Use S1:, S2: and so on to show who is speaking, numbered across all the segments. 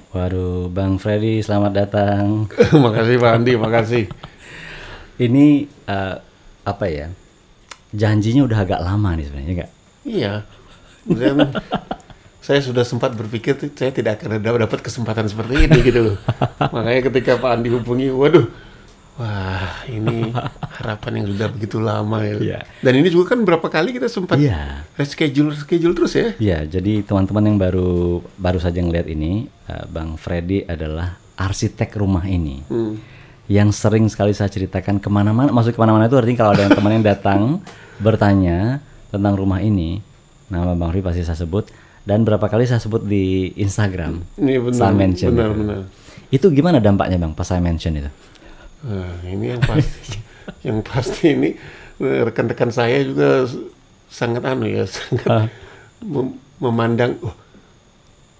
S1: Waduh, Bang Freddy, selamat datang.
S2: Makasih Pak Andi, makasih.
S1: Ini apa ya? Janjinya udah agak lama nih sebenarnya, enggak?
S2: Iya, dan saya sudah sempat berpikir tuh, saya tidak akan dapat kesempatan seperti ini gitu loh. Makanya ketika Pak Andi hubungi, waduh, wah ini harapan yang sudah begitu lama ya.
S1: Iya.
S2: Dan ini juga kan berapa kali kita sempat reschedule terus ya.
S1: Iya, jadi teman-teman yang baru saja ngeliat ini, Bang Freddy adalah arsitek rumah ini. Yang sering sekali saya ceritakan kemana-mana, maksud kemana-mana itu artinya kalau ada yang teman yang datang bertanya tentang rumah ini, nama Bang Freddy pasti saya sebut, dan berapa kali saya sebut di Instagram.
S2: Ini benar,
S1: saya mention
S2: benar.
S1: Itu gimana dampaknya Bang pas saya mention itu?
S2: Ini yang pasti ini rekan-rekan saya juga sangat sangat memandang, oh,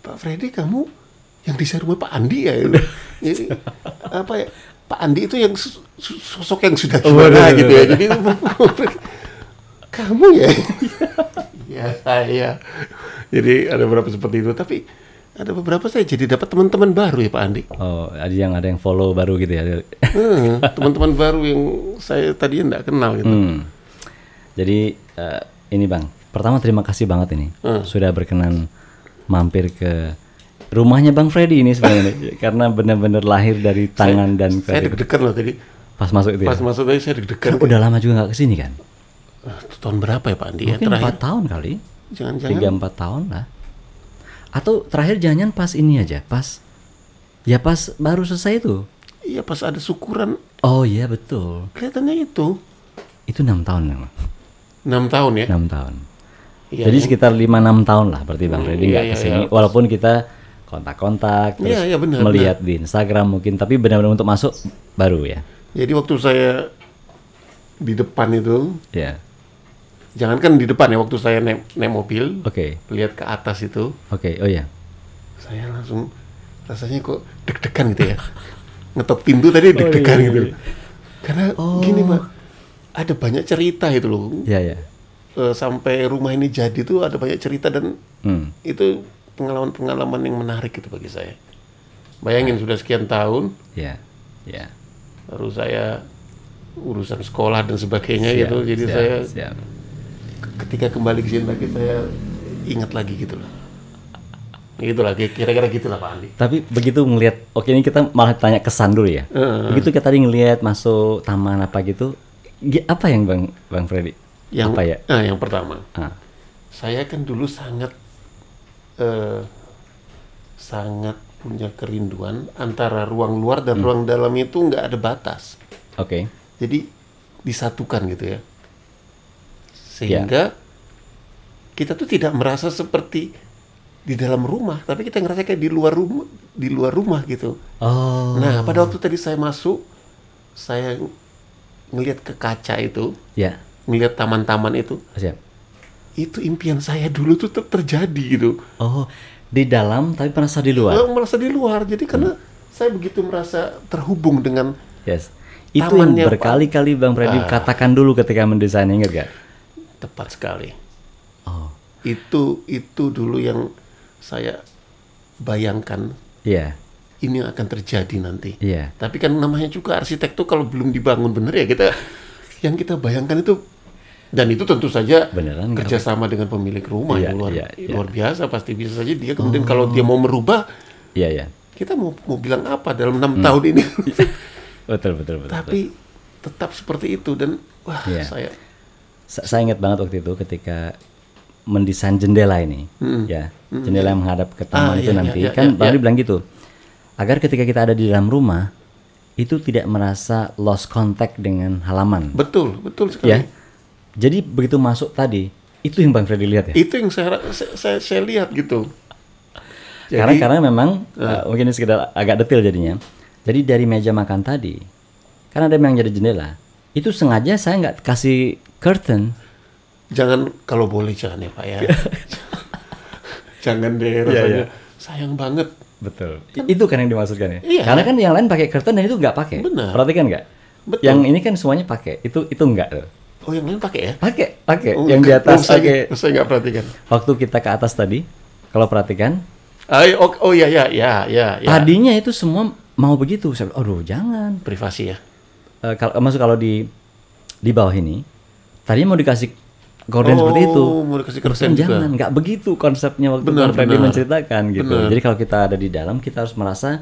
S2: Pak Freddy kamu yang desain rumah Pak Andi ya. Jadi apa ya? Pak Andi itu yang sosok yang sudah gimana gitu ya. Jadi kamu ya. Ya saya. Jadi ada beberapa seperti itu, tapi ada beberapa saya jadi dapat teman-teman baru ya Pak Andi.
S1: Oh, ada yang follow baru gitu ya.
S2: Teman-teman baru yang saya tadinya nggak kenal gitu.
S1: Jadi ini Bang, pertama terima kasih banget ini sudah berkenan mampir ke rumahnya Bang Freddy ini sebenarnya karena benar-benar lahir dari tangan dan
S2: saya deg-degan loh tadi.
S1: Pas masuk itu.
S2: Pas masuk tadi saya deg-degan.
S1: Udah lama juga nggak kesini kan?
S2: Tahun berapa ya Pak Andi?
S1: Mungkin 4 tahun kali.
S2: Jangan-jangan
S1: 3-4 tahun lah. Atau terakhir jangan pas ini aja, pas baru selesai itu.
S2: Iya pas ada syukuran.
S1: Oh iya betul.
S2: Kelihatannya itu
S1: 6 tahun memang.
S2: 6 tahun ya?
S1: 6 tahun.
S2: Iya,
S1: jadi sekitar 5-6 tahun lah berarti Bang Freddy nggak kesini.
S2: Iya.
S1: Walaupun kita kontak-kontak, terus
S2: benar,
S1: melihat di Instagram mungkin, tapi benar-benar untuk masuk baru ya.
S2: Jadi waktu saya di depan itu,
S1: Ya.
S2: jangankan di depan ya, waktu saya naik mobil,
S1: Oke.
S2: lihat ke atas itu,
S1: Oke. Oh ya.
S2: saya langsung rasanya kok deg-degan gitu ya. Ngetok pintu tadi deg-degan gitu. Karena gini Pak, ada banyak cerita itu loh.
S1: Iya.
S2: Sampai rumah ini jadi tuh ada banyak cerita dan itu pengalaman-pengalaman yang menarik itu bagi saya. Bayangin sudah sekian tahun,
S1: Iya.
S2: baru saya urusan sekolah dan sebagainya
S1: Siap,
S2: gitu. Jadi
S1: siap.
S2: ketika kembali ke sini lagi saya ingat lagi gitu loh. Gitulah, kira-kira gitulah Pak Andi.
S1: Tapi begitu ngelihat, oke ini kita malah tanya kesan dulu ya. Begitu kita tadi ngelihat masuk taman apa gitu, apa yang Bang Freddy? Apa ya?
S2: Yang pertama, saya kan dulu sangat punya kerinduan antara ruang luar dan ruang dalam itu nggak ada batas.
S1: Oke.
S2: Jadi disatukan gitu ya. Sehingga kita tuh tidak merasa seperti di dalam rumah, tapi kita ngerasa kayak di luar rumah gitu.
S1: Oh.
S2: Nah, pada waktu tadi saya masuk, saya ngelihat ke kaca itu, ngelihat taman-taman itu.
S1: Siap.
S2: Itu impian saya dulu tuh terjadi gitu.
S1: Oh, di dalam tapi merasa di luar.
S2: Merasa di luar. Jadi karena saya begitu merasa terhubung dengan
S1: Itu yang berkali-kali Bang Freddy katakan dulu ketika mendesain, ingat gak?
S2: Tepat sekali.
S1: Oh.
S2: Itu dulu yang saya bayangkan.
S1: Iya.
S2: Ini akan terjadi nanti.
S1: Iya.
S2: Tapi kan namanya juga arsitek tuh kalau belum dibangun bener ya yang kita bayangkan itu, dan itu tentu saja
S1: beneran
S2: kerjasama dengan pemilik rumah yang luar biasa, pasti bisa saja dia kemudian kalau dia mau merubah, kita mau bilang apa dalam 6 tahun ini.
S1: Betul.
S2: Tapi tetap seperti itu dan
S1: saya ingat banget waktu itu ketika mendesain jendela ini, jendela yang menghadap ke taman itu nanti, Bang bilang gitu, agar ketika kita ada di dalam rumah itu tidak merasa lost contact dengan halaman.
S2: Betul sekali.
S1: Ya. Jadi begitu masuk tadi, itu yang Bang Freddy lihat ya?
S2: Itu yang saya lihat gitu.
S1: Jadi, karena memang mungkin ini sekedar agak detail jadinya. Jadi dari meja makan tadi, kan ada yang jadi jendela, itu sengaja saya nggak kasih curtain.
S2: Jangan, kalau boleh jangan ya Pak ya. Jangan deh, rasanya sayang banget.
S1: Betul. Itu kan yang dimaksudkan ya.
S2: Iya.
S1: Karena kan yang lain pakai curtain dan itu nggak pakai.
S2: Benar.
S1: Perhatikan nggak?
S2: Betul.
S1: Yang ini kan semuanya pakai. Itu nggak tuh.
S2: Oh yang lain pakai ya?
S1: Pakai. Yang di atas pakai.
S2: Saya nggak perhatikan.
S1: Waktu kita ke atas tadi, kalau perhatikan
S2: Oh ya.
S1: Tadinya itu semua mau begitu. Saya bilang, aduh jangan.
S2: Privasi ya.
S1: Kalau di bawah ini, tadinya mau dikasih gorden seperti itu.
S2: Mau dikasih korden juga.
S1: Jangan, nggak begitu konsepnya waktu Bang Freddy menceritakan gitu. Jadi kalau kita ada di dalam, kita harus merasa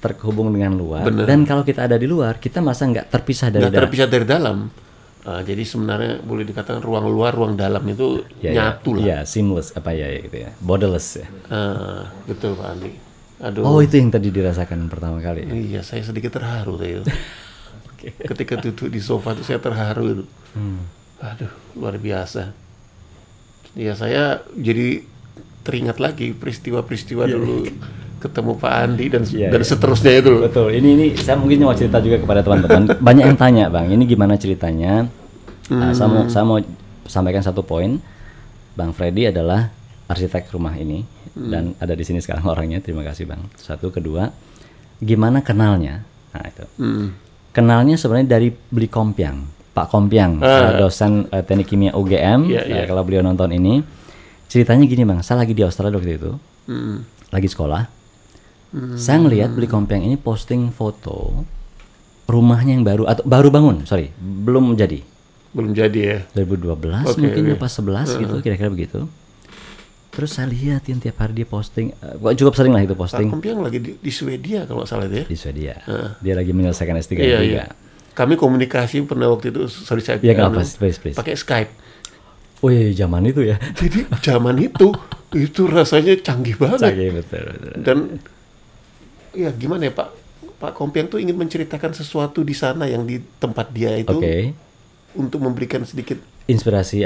S1: terhubung dengan luar. Dan kalau kita ada di luar, kita merasa nggak terpisah dari dalam.
S2: Nggak terpisah dari dalam. Jadi sebenarnya boleh dikatakan ruang luar, ruang dalam itu nyatu lah.
S1: Iya, seamless gitu ya, borderless ya.
S2: Betul Pak Andi. Aduh.
S1: Oh itu yang tadi dirasakan pertama kali.
S2: Iya, saya sedikit terharu itu. Ketika duduk di sofa itu saya terharu itu. Aduh, luar biasa. Ya saya jadi teringat lagi peristiwa-peristiwa dulu ketemu Pak Andi dan seterusnya itu.
S1: Betul. Ini saya mungkin mau cerita juga kepada teman-teman. Banyak yang tanya, Bang, ini gimana ceritanya? Saya mau sampaikan satu poin. Bang Freddy adalah arsitek rumah ini dan ada di sini sekarang orangnya. Terima kasih, Bang. Satu, kedua, gimana kenalnya? Nah, itu. Kenalnya sebenarnya dari Bli Kompiang, Pak Kompiang, dosen teknik kimia UGM. Kalau beliau nonton ini, ceritanya gini Bang, saya lagi di Australia waktu itu, lagi sekolah. Saya ngelihat Bli Kompiang ini posting foto rumahnya yang baru bangun, belum jadi.
S2: Belum jadi ya.
S1: 2012 mungkin pas 11 gitu, kira-kira begitu. Terus saya lihat tiap hari dia posting, cukup sering lah itu posting.
S2: Pak Kompiang lagi di Swedia kalau nggak salah itu ya.
S1: Di Swedia. Dia lagi menyelesaikan S3 juga.
S2: Iya. Kami komunikasi pernah waktu itu,
S1: please.
S2: pakai Skype.
S1: Oh iya, zaman itu ya.
S2: Jadi zaman itu rasanya canggih banget.
S1: Betul.
S2: Dan ya gimana ya Pak Kompiang tuh ingin menceritakan sesuatu di sana yang di tempat dia itu untuk memberikan sedikit inspirasi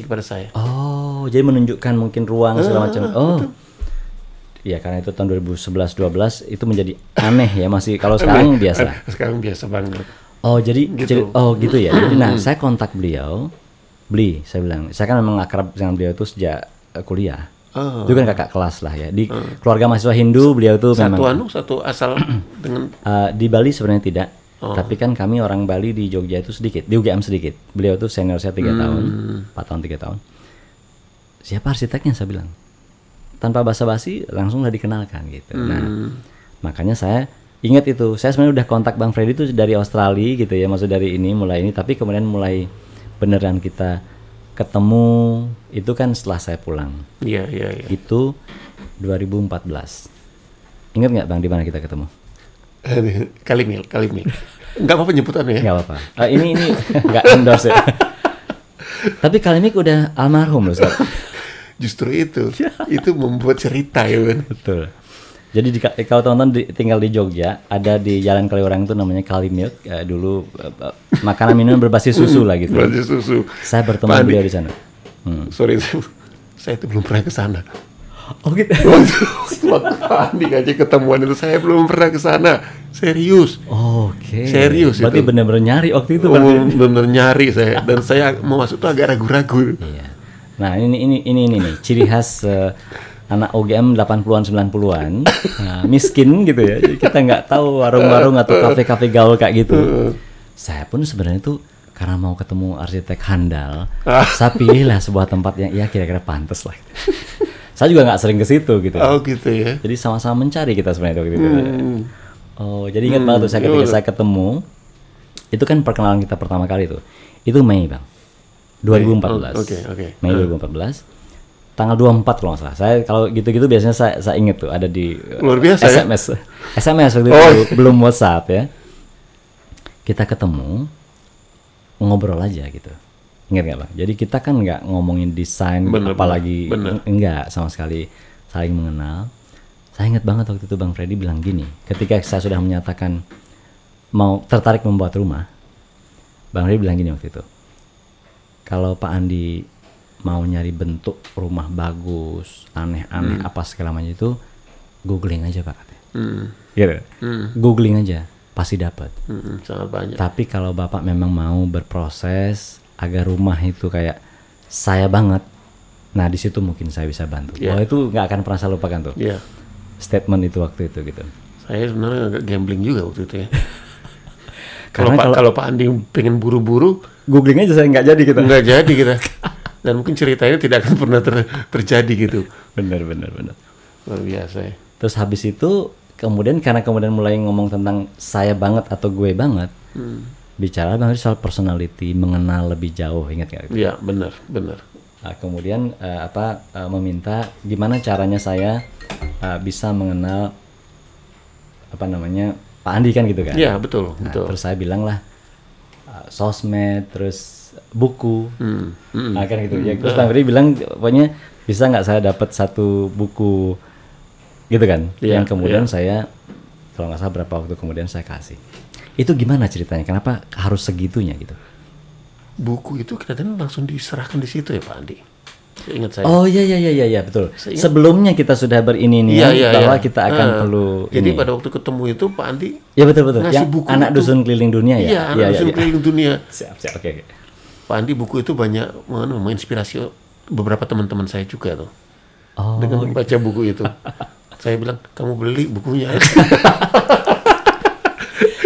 S2: kepada saya.
S1: Oh, jadi menunjukkan mungkin ruang segala macam.
S2: Betul.
S1: Iya, karena itu tahun 2011-12 itu menjadi aneh ya, masih kalau sekarang biasa.
S2: Sekarang biasa banget.
S1: Oh, jadi gitu ya. Jadi saya kontak beliau. Saya bilang, saya kan memang akrab dengan beliau itu sejak kuliah. Itu kan kakak kelas lah ya. Di keluarga mahasiswa Hindu beliau tuh
S2: satu asal dengan
S1: di Bali sebenarnya tidak. Tapi kan kami orang Bali di Jogja itu sedikit, di UGM sedikit. Beliau tuh senior saya 3 tahun, 4 tahun 3 tahun. Siapa arsiteknya saya bilang. Tanpa basa-basi langsung dikenalkan gitu. Nah, makanya saya ingat itu. Saya sebenarnya udah kontak Bang Freddy itu dari Australia gitu ya, maksud dari mulai ini, tapi kemudian mulai beneran kita ketemu itu kan setelah saya pulang.
S2: Iya.
S1: Itu 2014. Ingat nggak Bang di mana kita ketemu?
S2: Kalimil. Nggak apa-apa nyebutannya ya?
S1: Nggak apa-apa. Ini nggak endorse ya. Tapi Kalimik udah almarhum loh Sob.
S2: Justru itu membuat cerita ya kan.
S1: Betul. Jadi kalau teman-teman tinggal di Jogja, ada di Jalan Kaliurang itu namanya Kalimilk. Dulu makanan minum berbasis susu lah gitu.
S2: Berbasis susu.
S1: Saya bertemu beliau di sana.
S2: Sorry, saya itu belum pernah ke sana.
S1: Oh gitu.
S2: Waktu Andi ngajak ketemuan itu saya belum pernah ke sana. Serius.
S1: Oke.
S2: Serius.
S1: Berarti benar-benar nyari waktu itu.
S2: Benar-benar nyari saya, dan saya mau masuk tuh agak ragu-ragu.
S1: Iya. Nah, ini nih ciri khas anak UGM 80-an 90-an. Miskin gitu ya. Jadi kita nggak tahu warung-warung atau kafe-kafe gaul kayak gitu. Saya pun sebenarnya tuh karena mau ketemu arsitek handal, saya pilihlah sebuah tempat yang ya kira-kira pantas lah. Saya juga nggak sering ke situ gitu.
S2: Oh gitu ya.
S1: Jadi sama-sama mencari kita sebenarnya waktu itu. Oh, jadi ingat banget tuh saya ketika saya ketemu, itu kan perkenalan kita pertama kali tuh. Itu Mei Bang, 2014.
S2: Oke.
S1: Mei 2014. Tanggal 24 kalau nggak salah. Saya kalau gitu-gitu biasanya saya inget tuh ada di
S2: luar biasa
S1: SMS. Ya? SMS waktu itu belum WhatsApp ya. Kita ketemu, ngobrol aja gitu. Ingat nggak Bang? Jadi kita kan nggak ngomongin desain, apalagi enggak sama sekali saling mengenal. Saya ingat banget waktu itu Bang Freddy bilang gini, ketika saya sudah menyatakan mau tertarik membuat rumah, Bang Freddy bilang gini waktu itu, kalau Pak Andi mau nyari bentuk rumah bagus, aneh-aneh apa segala macam itu, googling aja Pak. Gitu. Googling aja, pasti dapat.
S2: Sangat banyak.
S1: Tapi kalau Bapak memang mau berproses agar rumah itu kayak saya banget, nah di situ mungkin saya bisa bantu. Oh itu nggak akan pernah saya lupakan tuh. Statement itu waktu itu gitu.
S2: Saya sebenarnya agak gambling juga waktu itu ya. Kalau Pak Andi pengen buru-buru,
S1: googling aja saya nggak jadi gitu.
S2: Nggak jadi kita. Dan mungkin ceritanya tidak akan pernah terjadi gitu.
S1: Benar.
S2: Luar biasa ya.
S1: Terus habis itu kemudian karena kemudian mulai ngomong tentang saya banget atau gue banget, bicara Bang Freddy soal personality, mengenal lebih jauh, ingat nggak?
S2: Iya, benar.
S1: Nah, kemudian meminta gimana caranya saya bisa mengenal apa namanya Pak Andi kan gitu kan?
S2: Iya, betul.
S1: Terus saya bilang lah sosmed, terus buku, nah, kan gitu. Ya, terus Bang Freddy bilang pokoknya bisa nggak saya dapat satu buku gitu kan? Yang kemudian saya kalau nggak salah berapa waktu kemudian saya kasih. Itu gimana ceritanya? Kenapa harus segitunya gitu?
S2: Buku itu kadang langsung diserahkan di situ ya Pak Andi. Ingat saya.
S1: Oh iya betul. Sebelumnya kita sudah berinian bahwa kita akan perlu.
S2: Jadi pada waktu ketemu itu Pak Andi.
S1: Ya betul. Yang
S2: buku
S1: anak
S2: itu.
S1: dusun keliling dunia ya.
S2: Iya, anak dusun keliling dunia.
S1: Siap. Oke.
S2: Pak Andi buku itu banyak menginspirasi beberapa teman-teman saya juga tuh.
S1: Oh.
S2: Dengan membaca buku itu. Saya bilang, kamu beli bukunya.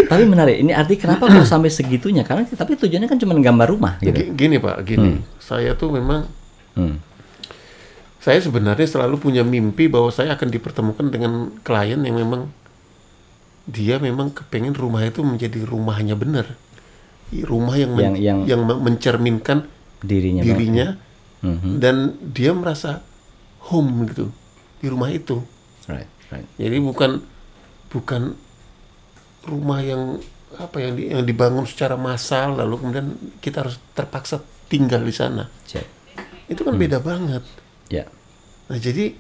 S1: Tapi menarik. Ini arti kenapa kok sampai segitunya? Karena tapi tujuannya kan cuma gambar rumah gitu.
S2: Gini Pak, saya tuh memang saya sebenarnya selalu punya mimpi bahwa saya akan dipertemukan dengan klien yang memang dia memang kepengen rumah itu menjadi rumahnya benar. Rumah yang mencerminkan dirinya dan dia merasa home gitu di rumah itu.
S1: Right.
S2: Jadi bukan rumah yang yang dibangun secara massal lalu kemudian kita harus terpaksa tinggal di sana. Itu kan beda banget.
S1: Ya.
S2: Nah, jadi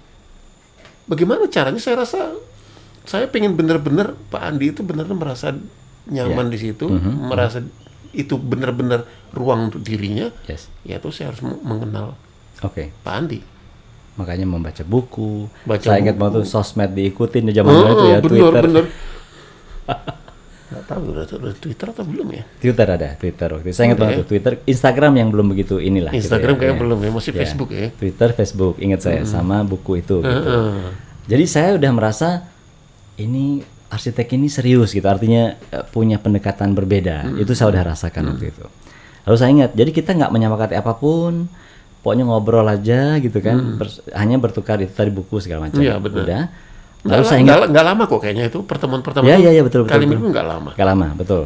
S2: bagaimana caranya? Saya rasa saya pengen benar-benar Pak Andi itu benar-benar merasa nyaman di situ, merasa itu benar-benar ruang untuk dirinya. Ya itu saya harus mengenal Pak Andi.
S1: Makanya membaca buku. Saya ingat waktu sosmed diikutin di zaman itu ya,
S2: bener,
S1: Twitter.
S2: Bener. Nggak tahu udah Twitter atau belum ya?
S1: Twitter ada, Twitter waktu itu. Saya ingat banget tuh Twitter, Instagram yang belum begitu inilah.
S2: Instagram
S1: gitu
S2: kayaknya belum ya, masih Facebook ya.
S1: Twitter, Facebook, ingat saya sama buku itu. Gitu. Jadi saya udah merasa ini arsitek ini serius gitu, artinya punya pendekatan berbeda. Itu saya udah rasakan waktu itu. Lalu saya ingat, jadi kita nggak menyepakati apapun, pokoknya ngobrol aja gitu kan, hanya bertukar itu tadi buku segala macam.
S2: Iya betul.
S1: Udah. Lalu saya ingat
S2: nggak lama kok kayaknya itu pertemuan-pertemuan.
S1: Iya betul.
S2: Kali itu nggak lama.
S1: Nggak lama, betul.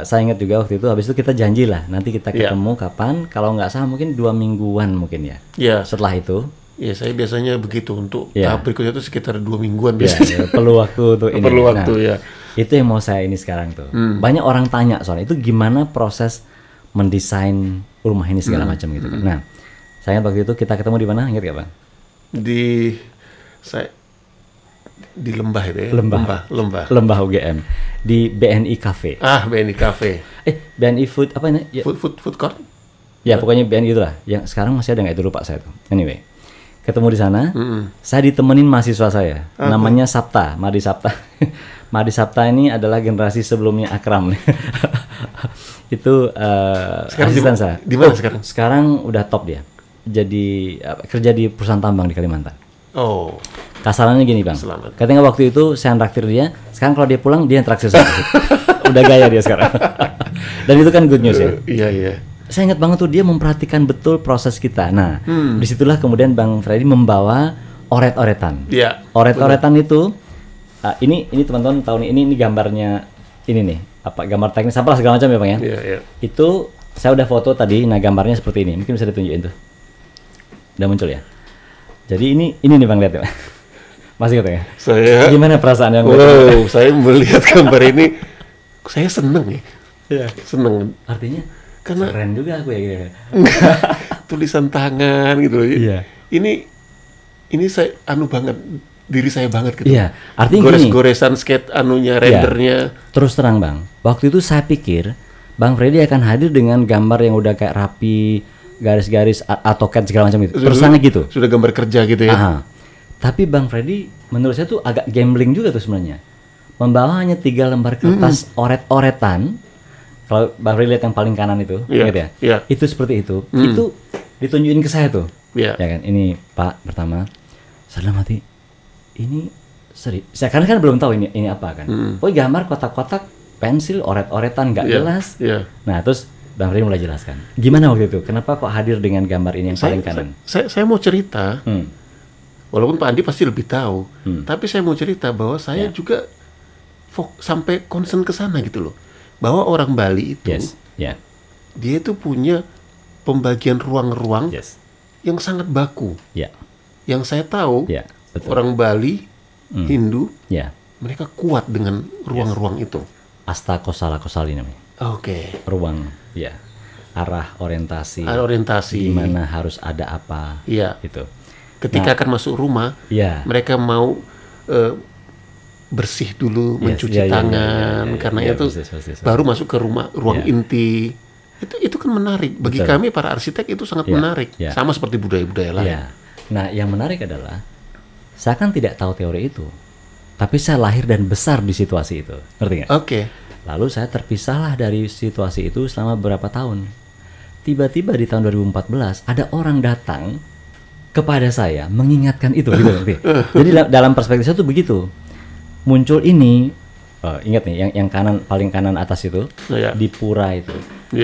S1: Saya ingat juga waktu itu, habis itu kita janji lah, nanti kita ketemu kapan? Kalau nggak salah mungkin 2 mingguan mungkin ya.
S2: Iya.
S1: Setelah itu.
S2: Iya, saya biasanya begitu untuk tahap berikutnya itu sekitar 2 mingguan biasanya.
S1: Perlu waktu untuk ini.
S2: Perlu waktu ya.
S1: Itu yang mau saya ini sekarang tuh. Banyak orang tanya soal itu gimana proses mendesain rumah ini segala macam gitu kan. Nah, saya ingat waktu itu kita ketemu di mana? Ingat nggak Bang?
S2: Di Lembah itu ya.
S1: Lembah UGM di BNI Cafe.
S2: BNI Cafe.
S1: BNI Food apa ini?
S2: Ya. Food court?
S1: Ya, pokoknya BNI itulah. Yang sekarang masih ada nggak itu, lupa saya tuh. Anyway, ketemu di sana. Saya ditemenin mahasiswa saya. Namanya Sapta, Madi Sapta. Madi Sapta ini adalah generasi sebelumnya Akram. Itu asisten saya.
S2: Di mana sekarang?
S1: Sekarang udah top dia. Jadi kerja di perusahaan tambang di Kalimantan.
S2: Oh.
S1: Kasarannya gini Bang.
S2: Selamat.
S1: Katanya waktu itu saya traktir dia. Sekarang kalau dia pulang dia traktir saya. Udah gaya dia sekarang. Dan itu kan good news ya.
S2: Iya.
S1: Saya ingat banget tuh dia memperhatikan betul proses kita. Nah, disitulah kemudian Bang Freddy membawa oret-oretan.
S2: Iya.
S1: Oret-oretan itu ini teman-teman tahu nih, ini gambarnya ini nih, apa gambar teknis apalah segala macam ya Bang ya.
S2: Iya.
S1: Itu saya udah foto tadi. Nah, gambarnya seperti ini. Mungkin bisa ditunjukin tuh. Udah muncul ya. Jadi ini nih Bang, lihat ya. Masih katanya. Gimana perasaan yang
S2: saya melihat gambar ini, saya seneng ya.
S1: Iya.
S2: Seneng.
S1: Artinya
S2: karena
S1: keren juga aku ya gitu.
S2: Tulisan tangan gitu.
S1: Iya.
S2: Ini saya banget, diri saya banget gitu.
S1: Iya. Artinya
S2: gores-goresan skate rendernya.
S1: Terus terang Bang, waktu itu saya pikir Bang Freddy akan hadir dengan gambar yang udah kayak rapi, garis-garis AutoCAD segala macam gitu. Terus terang gitu.
S2: Sudah gambar kerja gitu ya.
S1: Aha. Tapi Bang Freddy menurut saya tuh agak gambling juga tuh sebenarnya. Membawa hanya 3 lembar kertas oret-oretan. Kalau Bang Freddy lihat yang paling kanan itu, ingat ya?
S2: Yeah.
S1: Itu seperti itu. Itu ditunjukin ke saya tuh.
S2: Yeah.
S1: Ya kan, ini Pak pertama. Saya dalam hati, ini saya kan belum tahu ini apa kan. Pokoknya gambar kotak-kotak, pensil, oret-oretan nggak jelas.
S2: Yeah.
S1: Nah, terus Bang Freddy mulai jelaskan. Gini waktu itu? Kenapa kok hadir dengan gambar ini yang paling kanan?
S2: Saya mau cerita. Walaupun Pak Andi pasti lebih tahu, tapi saya mau cerita bahwa saya juga sampai concern ke sana gitu loh, bahwa orang Bali itu dia itu punya pembagian ruang-ruang yang sangat baku. Yang saya tahu orang Bali Hindu mereka kuat dengan ruang-ruang itu.
S1: Astakosala kosali namanya. Ruang, arah orientasi. Di mana harus ada apa. Gitu.
S2: Ketika akan masuk rumah, mereka mau bersih dulu, mencuci tangan, karena itu baru masuk ke ruang inti. Itu kan menarik bagi kami para arsitek, itu sangat menarik. Sama seperti budaya-budaya lain.
S1: Nah, yang menarik adalah saya kan tidak tahu teori itu, tapi saya lahir dan besar di situasi itu, ngerti nggak? Lalu saya terpisahlah dari situasi itu selama beberapa tahun. Tiba-tiba di tahun 2014 ada orang datang kepada saya mengingatkan itu, gitu. Jadi dalam perspektif saya tuh begitu. Muncul ini, ingat nih, yang kanan, paling kanan atas itu, di pura itu.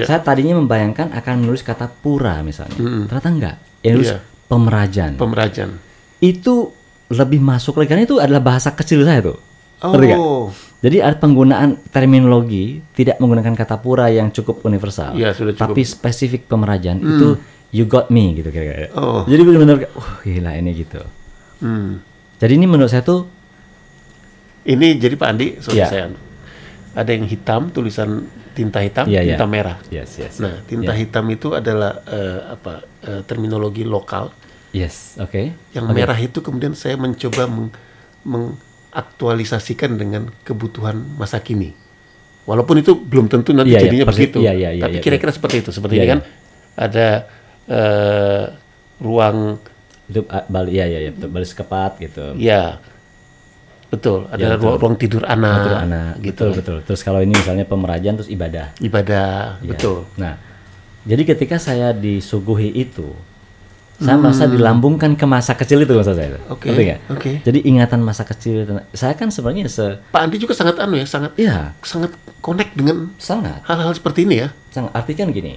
S1: Saya tadinya membayangkan akan menulis kata pura misalnya, ternyata enggak. Nulis pemerajan. Itu lebih masuk lagi, karena itu adalah bahasa kecil saya tuh. Jadi ada penggunaan terminologi, tidak menggunakan kata pura yang cukup universal, tapi spesifik pemerajan. Itu you got me gitu kira-kira. Jadi benar-benar gila ini gitu. Jadi ini menurut saya tuh,
S2: ini jadi Pak Andi, saya ada yang hitam, tulisan tinta hitam, tinta merah. Nah, tinta hitam itu adalah terminologi lokal. Yang merah itu kemudian saya mencoba mengaktualisasikan dengan kebutuhan masa kini. Walaupun itu belum tentu nanti jadinya begitu. Tapi kira-kira seperti itu. Seperti ini kan ada ruang
S1: itu baris kepat gitu.
S2: Betul, ada ruang tidur anak. Gitu.
S1: Betul. Terus kalau ini misalnya pemerajan, terus ibadah.
S2: Betul.
S1: Nah, jadi ketika saya disuguhi itu, saya merasa dilambungkan ke masa kecil itu, maksud saya. Jadi ingatan masa kecil. Saya kan sebenarnya
S2: Pak Andi juga sangat sangat connect dengan hal-hal seperti ini ya.
S1: Artinya gini,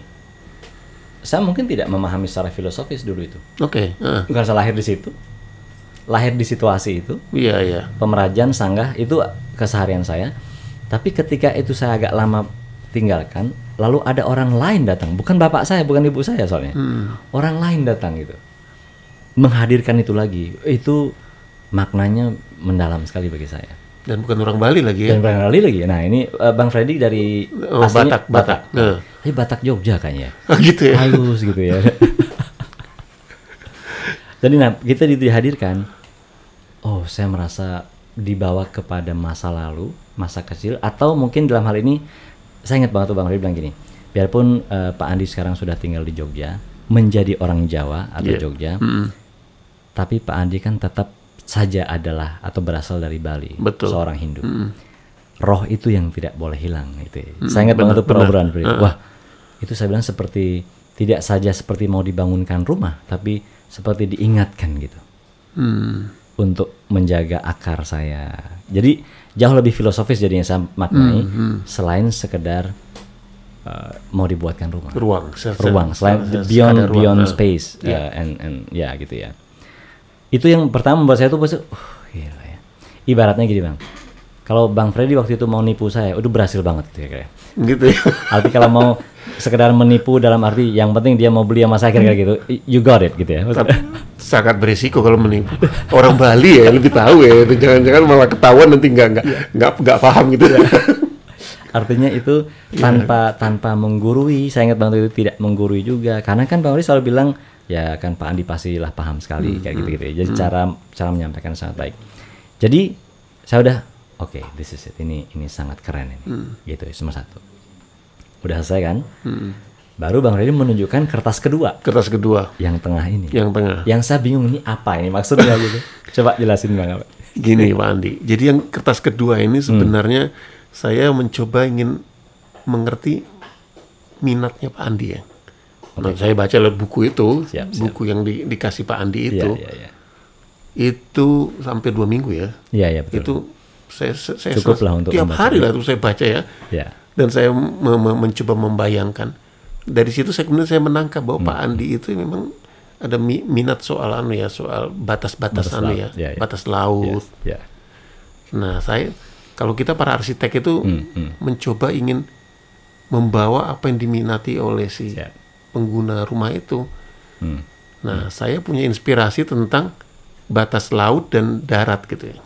S1: saya mungkin tidak memahami secara filosofis dulu itu. Bukan saya lahir di situ, lahir di situasi itu. Pemerajan, sanggah itu keseharian saya. Tapi ketika itu saya agak lama tinggalkan, lalu ada orang lain datang, bukan bapak saya, bukan ibu saya soalnya, orang lain datang gitu, menghadirkan itu lagi, itu maknanya mendalam sekali bagi saya.
S2: Dan bukan orang Bali lagi ya?
S1: Nah ini Bang Freddy dari
S2: Batak.
S1: Ini Batak Jogja kayaknya.
S2: Gitu ya?
S1: Halus gitu ya. Jadi kita dihadirkan, saya merasa dibawa kepada masa lalu, masa kecil, atau mungkin dalam hal ini saya ingat banget tuh Bang Freddy bilang gini, biarpun Pak Andi sekarang sudah tinggal di Jogja, menjadi orang Jawa atau Jogja, tapi Pak Andi kan tetap saja adalah atau berasal dari Bali, seorang Hindu. Roh itu yang tidak boleh hilang. Saya ingat banget tuh perobrolan. Wah, itu saya bilang seperti tidak saja seperti mau dibangunkan rumah, tapi seperti diingatkan gitu, untuk menjaga akar saya. Jadi jauh lebih filosofis jadinya saya maknai, selain sekedar mau dibuatkan rumah. Ruang selain beyond space and gitu ya. Itu yang pertama membuat saya tuh gila ya. Ibaratnya gini Bang, kalau Bang Freddy waktu itu mau nipu saya, udah berhasil banget kira-kira.
S2: Gitu ya.
S1: Arti kalau mau sekedar menipu dalam arti yang penting dia mau beli sama saya kira-kira gitu, you got it gitu ya.
S2: Sangat berisiko kalau menipu. Orang Bali ya lebih tahu ya, jangan-jangan malah ketahuan nanti nggak paham gitu ya.
S1: Artinya itu tanpa menggurui. Saya ingat banget itu tidak menggurui juga, karena kan Bang Freddy selalu bilang ya kan Pak Andi pastilah paham sekali kayak gitu ya. Jadi cara menyampaikan sangat baik. Jadi saya udah this is it, ini sangat keren ini, gitu ya, nomor satu. Udah selesai kan? Baru Bang Freddy menunjukkan kertas kedua. Yang tengah ini. Yang saya bingung ini apa ini maksudnya gitu. Coba jelasin Bang.
S2: Gini Pak Andi. Jadi yang kertas kedua ini sebenarnya saya mencoba ingin mengerti minatnya Pak Andi ya. Nah, saya baca buku itu, buku yang dikasih Pak Andi itu, itu sampai 2 minggu ya.
S1: Iya betul.
S2: Itu saya
S1: cukuplah untuk
S2: tiap hari lah tuh saya baca ya. Dan saya mencoba membayangkan. Dari situ kemudian saya menangkap bahwa Pak Andi itu memang minat soal soal batas-batas batas laut.
S1: Yes,
S2: Nah, kalau kita para arsitek itu mencoba ingin membawa apa yang diminati oleh si pengguna rumah itu. Nah, saya punya inspirasi tentang batas laut dan darat gitu ya.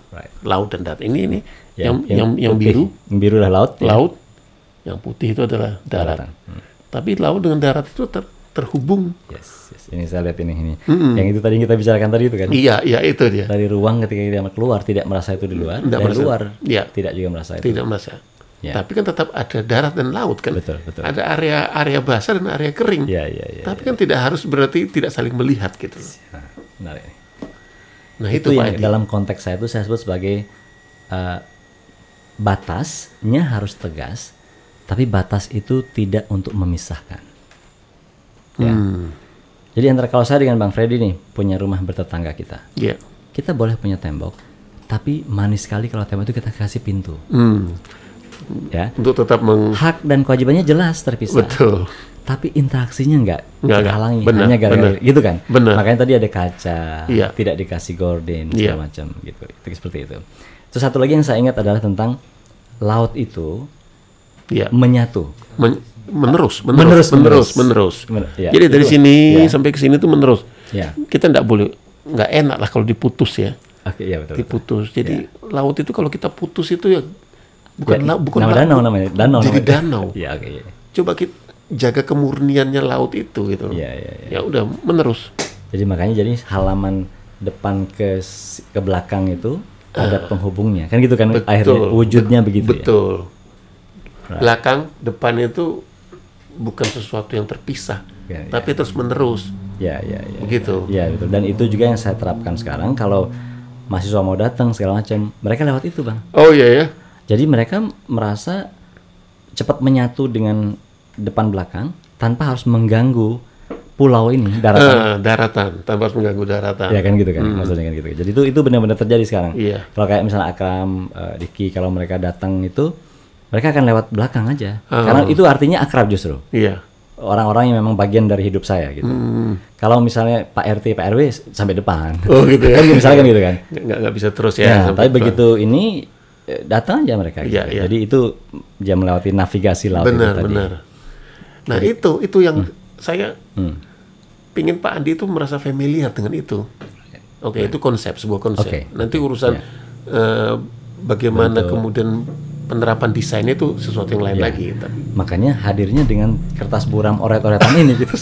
S2: Laut dan darat ini yang biru.
S1: Yang biru adalah laut.
S2: Laut. Yang putih itu adalah darat. Tapi laut dengan darat itu terhubung.
S1: Yes. Ini saya lihat ini. Yang itu tadi kita bicarakan tadi itu kan.
S2: Iya, itu dia.
S1: Dari ruang ketika kita keluar tidak merasa itu di luar, dari luar tidak juga merasa itu.
S2: Tidak merasa. Tapi kan tetap ada darat dan laut kan.
S1: Betul.
S2: Ada area basah dan area kering. Tapi kan tidak harus berarti tidak saling melihat gitu.
S1: Menarik.
S2: Nah, itu
S1: yang dalam konteks saya itu saya sebut sebagai batasnya harus tegas, tapi batas itu tidak untuk memisahkan. Jadi antara kalau saya dengan Bang Freddy nih punya rumah bertetangga kita, kita boleh punya tembok, tapi manis sekali kalau tembok itu kita kasih pintu.
S2: Untuk tetap
S1: hak dan kewajibannya jelas terpisah.
S2: Betul.
S1: Tapi interaksinya nggak terhalangi,
S2: benar,
S1: hanya gara-gara gitu kan.
S2: Benar.
S1: Makanya tadi ada kaca, tidak dikasih gorden segala macam gitu. Itu seperti itu. Terus satu lagi yang saya ingat adalah tentang laut itu menyatu. Menerus.
S2: Jadi dari sini sampai ke sini tuh menerus. Kita nggak enak lah kalau diputus ya.
S1: Betul.
S2: Diputus. Jadi laut itu kalau kita putus itu ya bukan
S1: danau namanya.
S2: Jadi danau. Coba kita jaga kemurniannya laut itu gitu. Ya udah menerus.
S1: Jadi makanya halaman depan ke belakang itu ada penghubungnya. Kan gitu kan akhirnya wujudnya begitu.
S2: Betul. Belakang depan itu bukan sesuatu yang terpisah, tapi terus menerus. Begitu.
S1: Betul. Dan itu juga yang saya terapkan sekarang kalau mahasiswa mau datang segala macam, mereka lewat itu, Bang.
S2: Oh iya.
S1: Jadi mereka merasa cepat menyatu dengan depan belakang tanpa harus mengganggu pulau ini,
S2: daratan tanpa harus mengganggu daratan.
S1: Ya kan gitu kan, maksudnya kan gitu. Jadi itu benar-benar terjadi sekarang. Kalau kayak misalnya Akram, Diki, kalau mereka datang itu mereka akan lewat belakang aja, karena itu artinya akrab justru. Orang-orang yang memang bagian dari hidup saya gitu. Kalau misalnya Pak RT, Pak RW sampai depan.
S2: Oh gitu ya.
S1: Misalnya kan gitu kan.
S2: Nggak bisa terus ya.
S1: Tapi begitu ini datang aja mereka. Gitu. Jadi itu dia melewati navigasi laut itu tadi.
S2: Benar. Nah itu yang saya pingin Pak Andi itu merasa familiar dengan itu. Itu sebuah konsep. Nanti urusan bagaimana kemudian penerapan desainnya itu sesuatu yang lain lagi. Tapi.
S1: Makanya hadirnya dengan kertas buram oret-oretan ini gitu.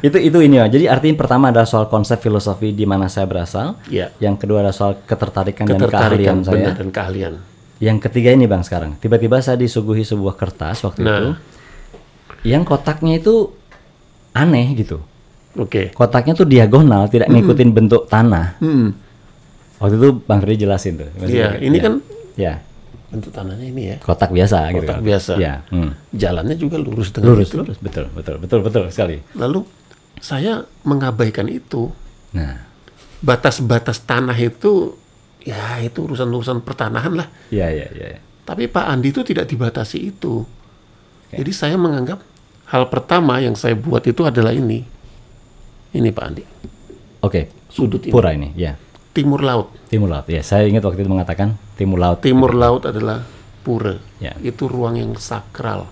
S1: Itu ini ya. Jadi artinya pertama adalah soal konsep filosofi di mana saya berasal. Yang kedua adalah soal ketertarikan dan keahlian saya.
S2: Dan keahlian.
S1: Yang ketiga ini Bang sekarang. Tiba-tiba saya disuguhi sebuah kertas waktu itu. Yang kotaknya itu aneh gitu. Kotaknya tuh diagonal, tidak ngikutin bentuk tanah. Waktu itu Bang Freddy jelasin tuh.
S2: Ini kan bentuk tanahnya ini ya.
S1: Kotak biasa gitu.
S2: Kotak biasa. Jalannya juga lurus dengan
S1: lurus. Betul sekali.
S2: Lalu saya mengabaikan itu. Nah, batas-batas tanah itu itu urusan pertanahan lah. Tapi Pak Andi itu tidak dibatasi itu. Jadi saya menganggap hal pertama yang saya buat itu adalah ini. Ini Pak Andi.
S1: Sudut ini. Pura ini,
S2: Timur laut.
S1: Saya ingat waktu itu mengatakan timur laut.
S2: Timur laut adalah pura. Itu ruang yang sakral.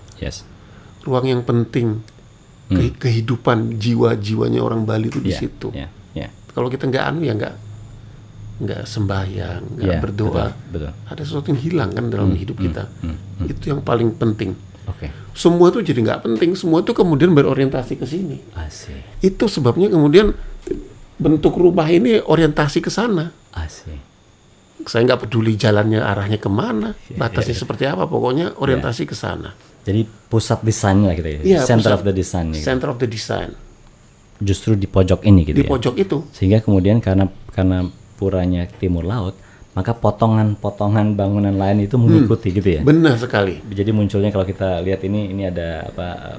S2: Ruang yang penting. Kehidupan jiwa-jiwanya orang Bali itu di situ. Kalau kita nggak sembahyang, nggak berdoa, betul. Ada sesuatu yang hilang kan dalam hidup kita. Itu yang paling penting. Semua itu jadi nggak penting. Semua itu kemudian berorientasi ke sini. Itu sebabnya kemudian bentuk rumah ini orientasi ke sana. Saya nggak peduli jalannya arahnya kemana, batasnya seperti apa, pokoknya orientasi ke sana.
S1: Jadi pusat desain lah gitu ya. Center of the design.
S2: Center of the design.
S1: Justru di pojok ini gitu.
S2: Di pojok itu.
S1: Sehingga kemudian karena puranya timur laut, maka potongan-potongan bangunan lain itu mengikuti gitu ya.
S2: Benar sekali.
S1: Jadi munculnya kalau kita lihat ini ada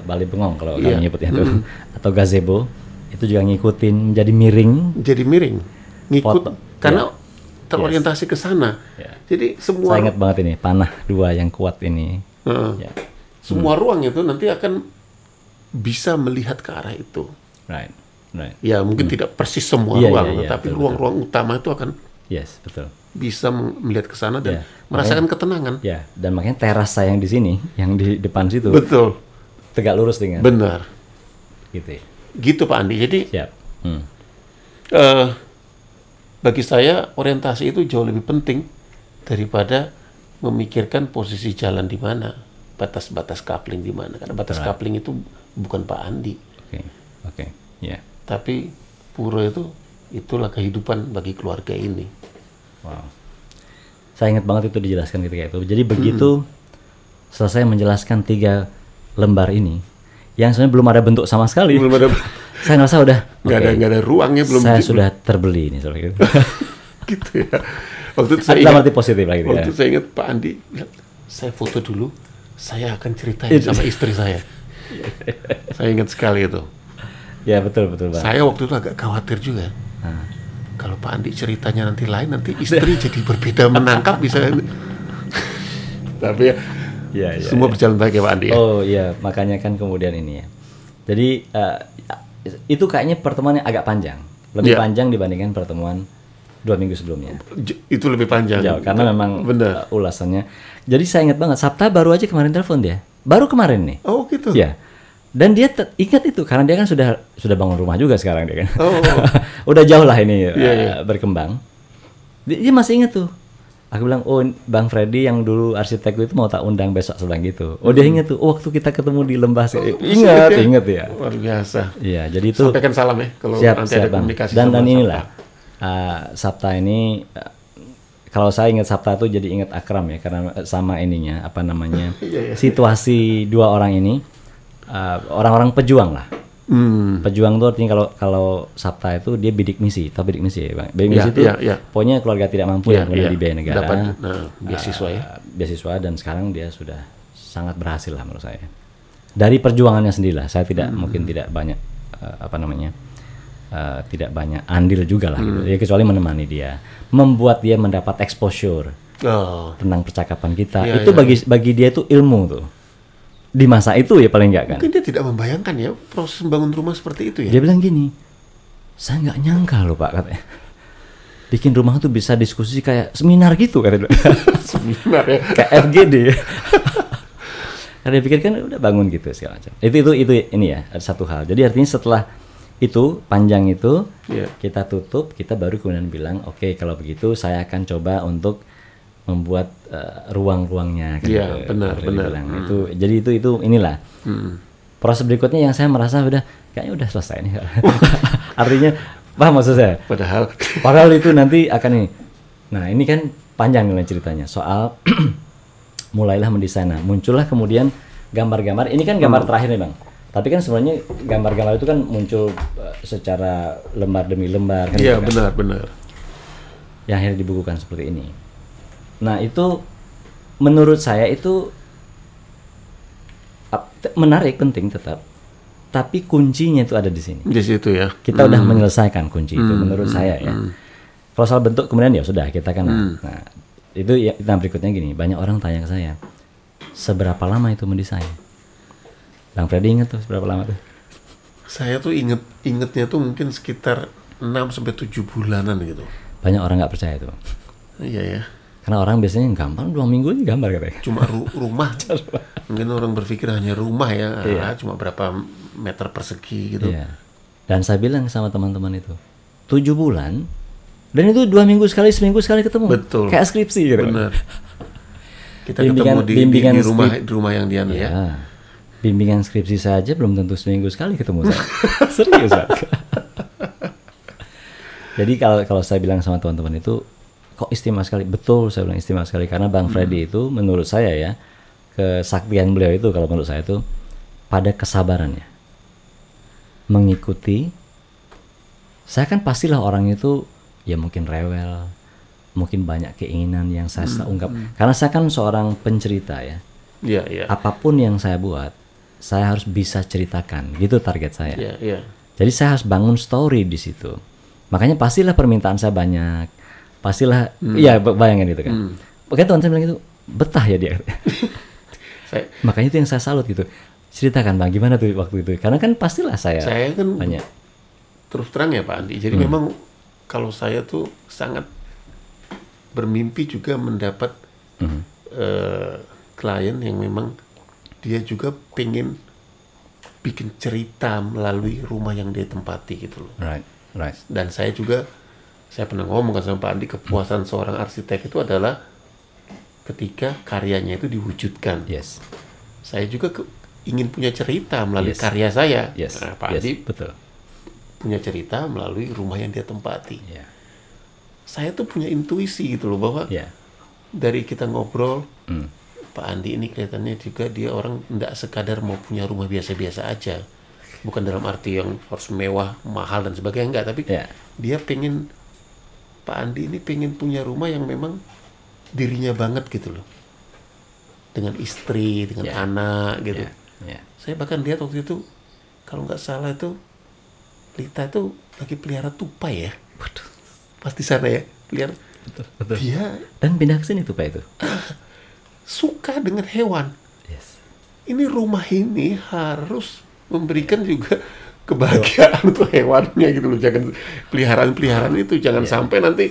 S1: Bali Bengong kalau kami menyebutnya itu, atau gazebo. Itu juga ngikutin menjadi miring.
S2: Karena terorientasi ke sana. Jadi semua.
S1: Saya ingat banget ini panah 2 yang kuat ini.
S2: Semua ruang itu nanti akan bisa melihat ke arah itu.
S1: Right.
S2: Ya mungkin tidak persis semua
S1: Iya,
S2: ruang,
S1: iya, iya,
S2: tapi
S1: betul,
S2: ruang-ruang utama itu akan
S1: Yes, betul.
S2: bisa melihat ke sana dan
S1: Iya,
S2: merasakan ketenangan.
S1: Ya, dan makanya teras saya yang di sini, yang di depan situ,
S2: Betul,
S1: tegak lurus dengan
S2: benar.
S1: gitu. Ya.
S2: Gitu Pak Andi. Jadi
S1: Siap.
S2: bagi saya orientasi itu jauh lebih penting daripada memikirkan posisi jalan di mana, batas-batas coupling di mana. Karena batas coupling itu bukan Pak Andi,
S1: Oke. Ya.
S2: tapi pura itulah kehidupan bagi keluarga ini.
S1: Wow. Saya ingat banget itu dijelaskan ketika itu. Jadi begitu selesai menjelaskan 3 lembar ini, yang sebenarnya belum ada bentuk sama sekali.
S2: Belum ada,
S1: Saya ngerasa udah
S2: nggak ada ruangnya, belum.
S1: saya sudah terbeli ini soal gitu.
S2: Gitu ya. Waktu itu saya
S1: Dalam
S2: ingat,
S1: arti positif lagi
S2: waktu
S1: ya.
S2: itu saya ingat Pak Andi bilang, saya foto dulu, saya akan ceritain sama istri saya. Saya ingat sekali itu.
S1: Ya betul Bang.
S2: Saya waktu itu agak khawatir juga. Kalau Pak Andi ceritanya nanti lain, nanti istri jadi berbeda menangkap bisa. Tapi ya, semua berjalan baik ya Pak Andi. Ya?
S1: Oh iya, makanya kan kemudian ini ya. Jadi itu kayaknya pertemuan yang agak panjang, lebih panjang dibandingkan pertemuan 2 minggu sebelumnya.
S2: Itu lebih panjang.
S1: Jauh, karena memang
S2: benar.
S1: Ulasannya. Jadi saya ingat banget, Sabta baru aja kemarin telepon dia. Baru kemarin nih.
S2: Oh gitu.
S1: Ya. Dan dia ingat itu karena dia kan sudah bangun rumah juga sekarang dia kan.
S2: Oh.
S1: Udah jauh lah ini berkembang. Dia masih ingat tuh. Aku bilang, oh Bang Freddy yang dulu arsitek itu mau tak undang besok sebelah gitu. Oh dia ingat tuh, waktu kita ketemu di Lembah. Ingat ya.
S2: Luar biasa.
S1: Iya, jadi itu.
S2: Sampaikan salam ya kalau nanti ada komunikasi.
S1: Dan inilah Sabta ini. Kalau saya ingat Sabta tuh jadi ingat Akram ya, karena sama ininya apa namanya situasi 2 orang ini. Orang-orang pejuang lah. Pejuang tuh artinya kalau Sabta itu dia bidik misi, tahu bidik misi ya Bang? Bidik misi itu pokoknya keluarga tidak mampu yang kemudian dibiayai negara.
S2: Dapat beasiswa ya.
S1: Beasiswa dan sekarang dia sudah sangat berhasil lah menurut saya. Dari perjuangannya sendiri lah, saya tidak mungkin tidak banyak tidak banyak andil juga lah gitu. Ya kecuali menemani dia, membuat dia mendapat exposure tentang percakapan kita. Itu bagi dia itu ilmu tuh. Di masa itu ya paling enggak kan.
S2: Mungkin dia tidak membayangkan ya proses membangun rumah seperti itu ya.
S1: Dia bilang gini, saya nggak nyangka loh Pak katanya. Bikin rumah tuh bisa diskusi kayak seminar gitu katanya.
S2: Seminar ya.
S1: Kayak FGD. Karena dia pikir kan udah bangun gitu segala macam. Itu ini ya ada satu hal. Jadi artinya setelah itu panjang itu kita tutup, kita baru kemudian bilang oke, kalau begitu saya akan coba untuk membuat ruang-ruangnya kan.
S2: Iya, benar.
S1: Itu jadi itu inilah. Proses berikutnya yang saya merasa kayaknya udah selesai nih. Artinya paham maksud saya? Padahal itu nanti akan ini. Nah, ini kan panjang nih ceritanya soal mulailah mendesain. Nah, muncullah kemudian gambar-gambar. Ini kan gambar terakhir nih, Bang. Tapi kan sebenarnya gambar-gambar itu kan muncul secara lembar demi lembar kan.
S2: Iya, benar.
S1: Yang akhirnya dibukukan seperti ini. Nah itu menurut saya itu menarik, penting tetap. Tapi kuncinya itu ada di sini.
S2: Di situ ya.
S1: Kita udah menyelesaikan kunci itu menurut saya ya. Kalau soal bentuk kemudian ya sudah kita kan. Nah itu ya, berikutnya gini. Banyak orang tanya ke saya, seberapa lama itu mendesain? Bang Freddy ingat tuh seberapa lama tuh?
S2: Saya tuh ingetnya tuh mungkin sekitar 6-7 bulanan gitu.
S1: Banyak orang nggak percaya itu.
S2: Iya ya.
S1: Karena orang biasanya gampang 2 minggu aja gambar katanya.
S2: Cuma rumah. Mungkin orang berpikir hanya rumah ya, cuma berapa meter persegi gitu.
S1: Iya. Dan saya bilang sama teman-teman itu, 7 bulan, dan itu 2 minggu sekali, seminggu sekali ketemu.
S2: Betul.
S1: Kayak skripsi gitu.
S2: Benar. Kita ketemu di rumah yang dia ya.
S1: Bimbingan skripsi saja belum tentu seminggu sekali ketemu saya. Serius Pak. Jadi kalau saya bilang sama teman-teman itu, kok istimewa sekali? Betul, saya bilang istimewa sekali karena Bang Freddy itu menurut saya ya, kesaktian beliau itu kalau menurut saya itu pada kesabarannya. Mengikuti. Saya kan pastilah orang itu ya mungkin rewel, mungkin banyak keinginan yang saya ungkap. Karena saya kan seorang pencerita ya.
S2: Iya.
S1: Apapun yang saya buat, saya harus bisa ceritakan. Gitu target saya.
S2: Iya.
S1: Jadi saya harus bangun story di situ. Makanya pastilah permintaan saya banyak. Pastilah, iya bayangin gitu kan. Makanya teman saya bilang itu, betah ya dia. Makanya itu yang saya salut gitu. Ceritakan Bang, gimana tuh waktu itu? Karena kan pastilah saya
S2: kan
S1: tanya.
S2: terus terang ya Pak Andi. Jadi memang kalau saya tuh sangat bermimpi juga mendapat klien yang memang dia juga pengen bikin cerita melalui rumah yang dia tempati gitu loh.
S1: Right.
S2: Dan saya pernah ngomong kan sama Pak Andi, kepuasan seorang arsitek itu adalah ketika karyanya itu diwujudkan.
S1: Yes.
S2: Saya juga ingin punya cerita melalui karya saya.
S1: Yes.
S2: Nah, Pak Andi
S1: betul.
S2: punya cerita melalui rumah yang dia tempati.
S1: Yeah.
S2: Saya tuh punya intuisi gitu loh bahwa dari kita ngobrol, Pak Andi ini kelihatannya juga dia orang tidak sekadar mau punya rumah biasa-biasa aja. Bukan dalam arti yang harus mewah, mahal dan sebagainya, enggak. Tapi dia pengen, Pak Andi ini pengen punya rumah yang memang dirinya banget gitu loh. Dengan istri, dengan anak gitu. Saya bahkan lihat waktu itu, kalau nggak salah itu, Lita itu lagi pelihara tupai ya.
S1: Waduh.
S2: Pas di sana ya, pelihara.
S1: Betul.
S2: Dia
S1: dan pindah ke sini tupai itu.
S2: Suka dengan hewan.
S1: Yes.
S2: Ini rumah ini harus memberikan juga kebahagiaan untuk hewannya gitu loh. Jangan peliharaan itu jangan sampai nanti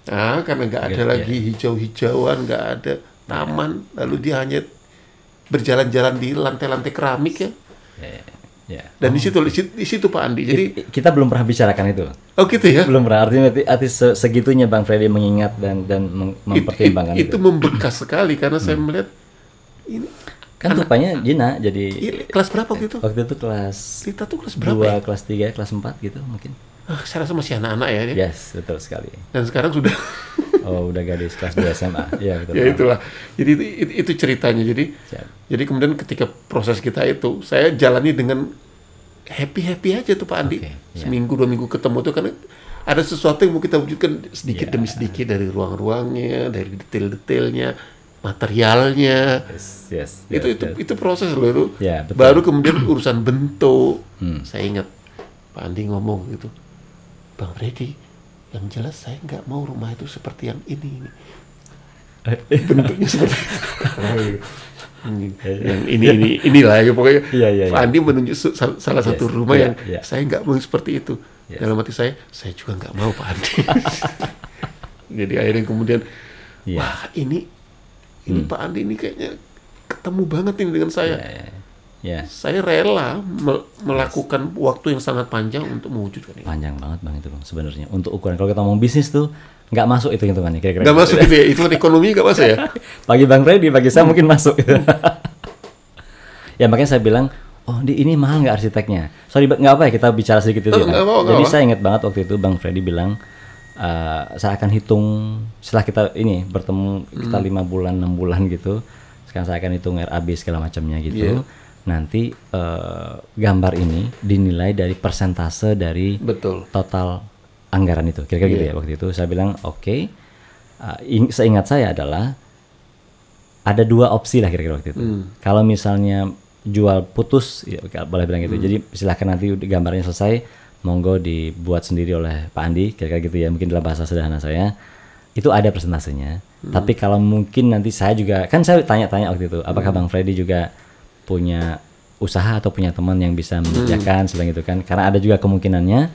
S2: karena nggak ada lagi hijau-hijauan, nggak ada taman, lalu dia hanya berjalan-jalan di lantai-lantai keramik ya. Dan di situ Pak Andi. Jadi
S1: kita belum pernah bicarakan itu.
S2: Oh gitu ya.
S1: Belum pernah, artinya segitunya Bang Freddy mengingat dan mempertimbangkan
S2: itu membekas sekali karena saya melihat ini
S1: kan tupanya Gina jadi
S2: kelas berapa waktu itu?
S1: Waktu itu kelas
S2: Lita tuh kelas berapa?
S1: 2, kelas 3, kelas 4 gitu mungkin.
S2: Saya rasa masih anak-anak ya.
S1: Yes, betul sekali.
S2: Dan sekarang sudah
S1: udah gadis kelas 2 SMA. Ya, betul.
S2: Ya itulah. Jadi itu ceritanya. Jadi kemudian ketika proses kita itu, saya jalani dengan happy aja tuh Pak Andi. Seminggu 2 minggu ketemu tuh karena ada sesuatu yang mau kita wujudkan sedikit demi sedikit dari ruang-ruangnya, dari detail-detailnya, materialnya.
S1: Yes.
S2: Itu proses loh itu.
S1: Ya,
S2: baru kemudian urusan bentuk. Saya ingat Pak Andi ngomong gitu, Bang Freddy, yang jelas saya nggak mau rumah itu seperti yang ini. Bentuknya seperti yang inilah ya pokoknya. Pak Andi menunjuk salah satu rumah yang saya nggak mau seperti itu. Dalam hati saya juga nggak mau Pak Andi. Jadi akhirnya kemudian wah ini Pak Andi ini kayaknya ketemu banget ini dengan saya. Saya rela melakukan waktu yang sangat panjang untuk mewujudkan ini.
S1: Panjang banget Bang itu Bang sebenarnya. Untuk ukuran kalau kita ngomong bisnis tuh nggak masuk itu hitungannya kira-kira.
S2: Nggak masuk gitu ya, itu ekonomi nggak masuk ya.
S1: Bagi Bang Freddy, bagi saya mungkin masuk. Ya makanya saya bilang, ini mahal nggak arsiteknya? Sorry nggak apa ya kita bicara sedikit itu. Jadi saya ingat banget waktu itu Bang Freddy bilang, saya akan hitung setelah kita ini bertemu kita 5 bulan 6 bulan gitu. Sekarang saya akan hitung RAB segala macamnya gitu. Nanti gambar ini dinilai dari persentase dari total anggaran itu, kira-kira gitu ya. Waktu itu saya bilang oke. Seingat saya adalah ada 2 opsi lah kira-kira waktu itu. Kalau misalnya jual putus, ya, boleh bilang gitu. Jadi silahkan nanti gambarnya selesai, monggo dibuat sendiri oleh Pak Andi, kira-kira gitu ya. Mungkin dalam bahasa sederhana saya itu ada persentasenya. Tapi kalau mungkin nanti saya juga, kan saya tanya-tanya waktu itu, apakah Bang Freddy juga punya usaha atau punya teman yang bisa mengerjakan sedang itu kan, karena ada juga kemungkinannya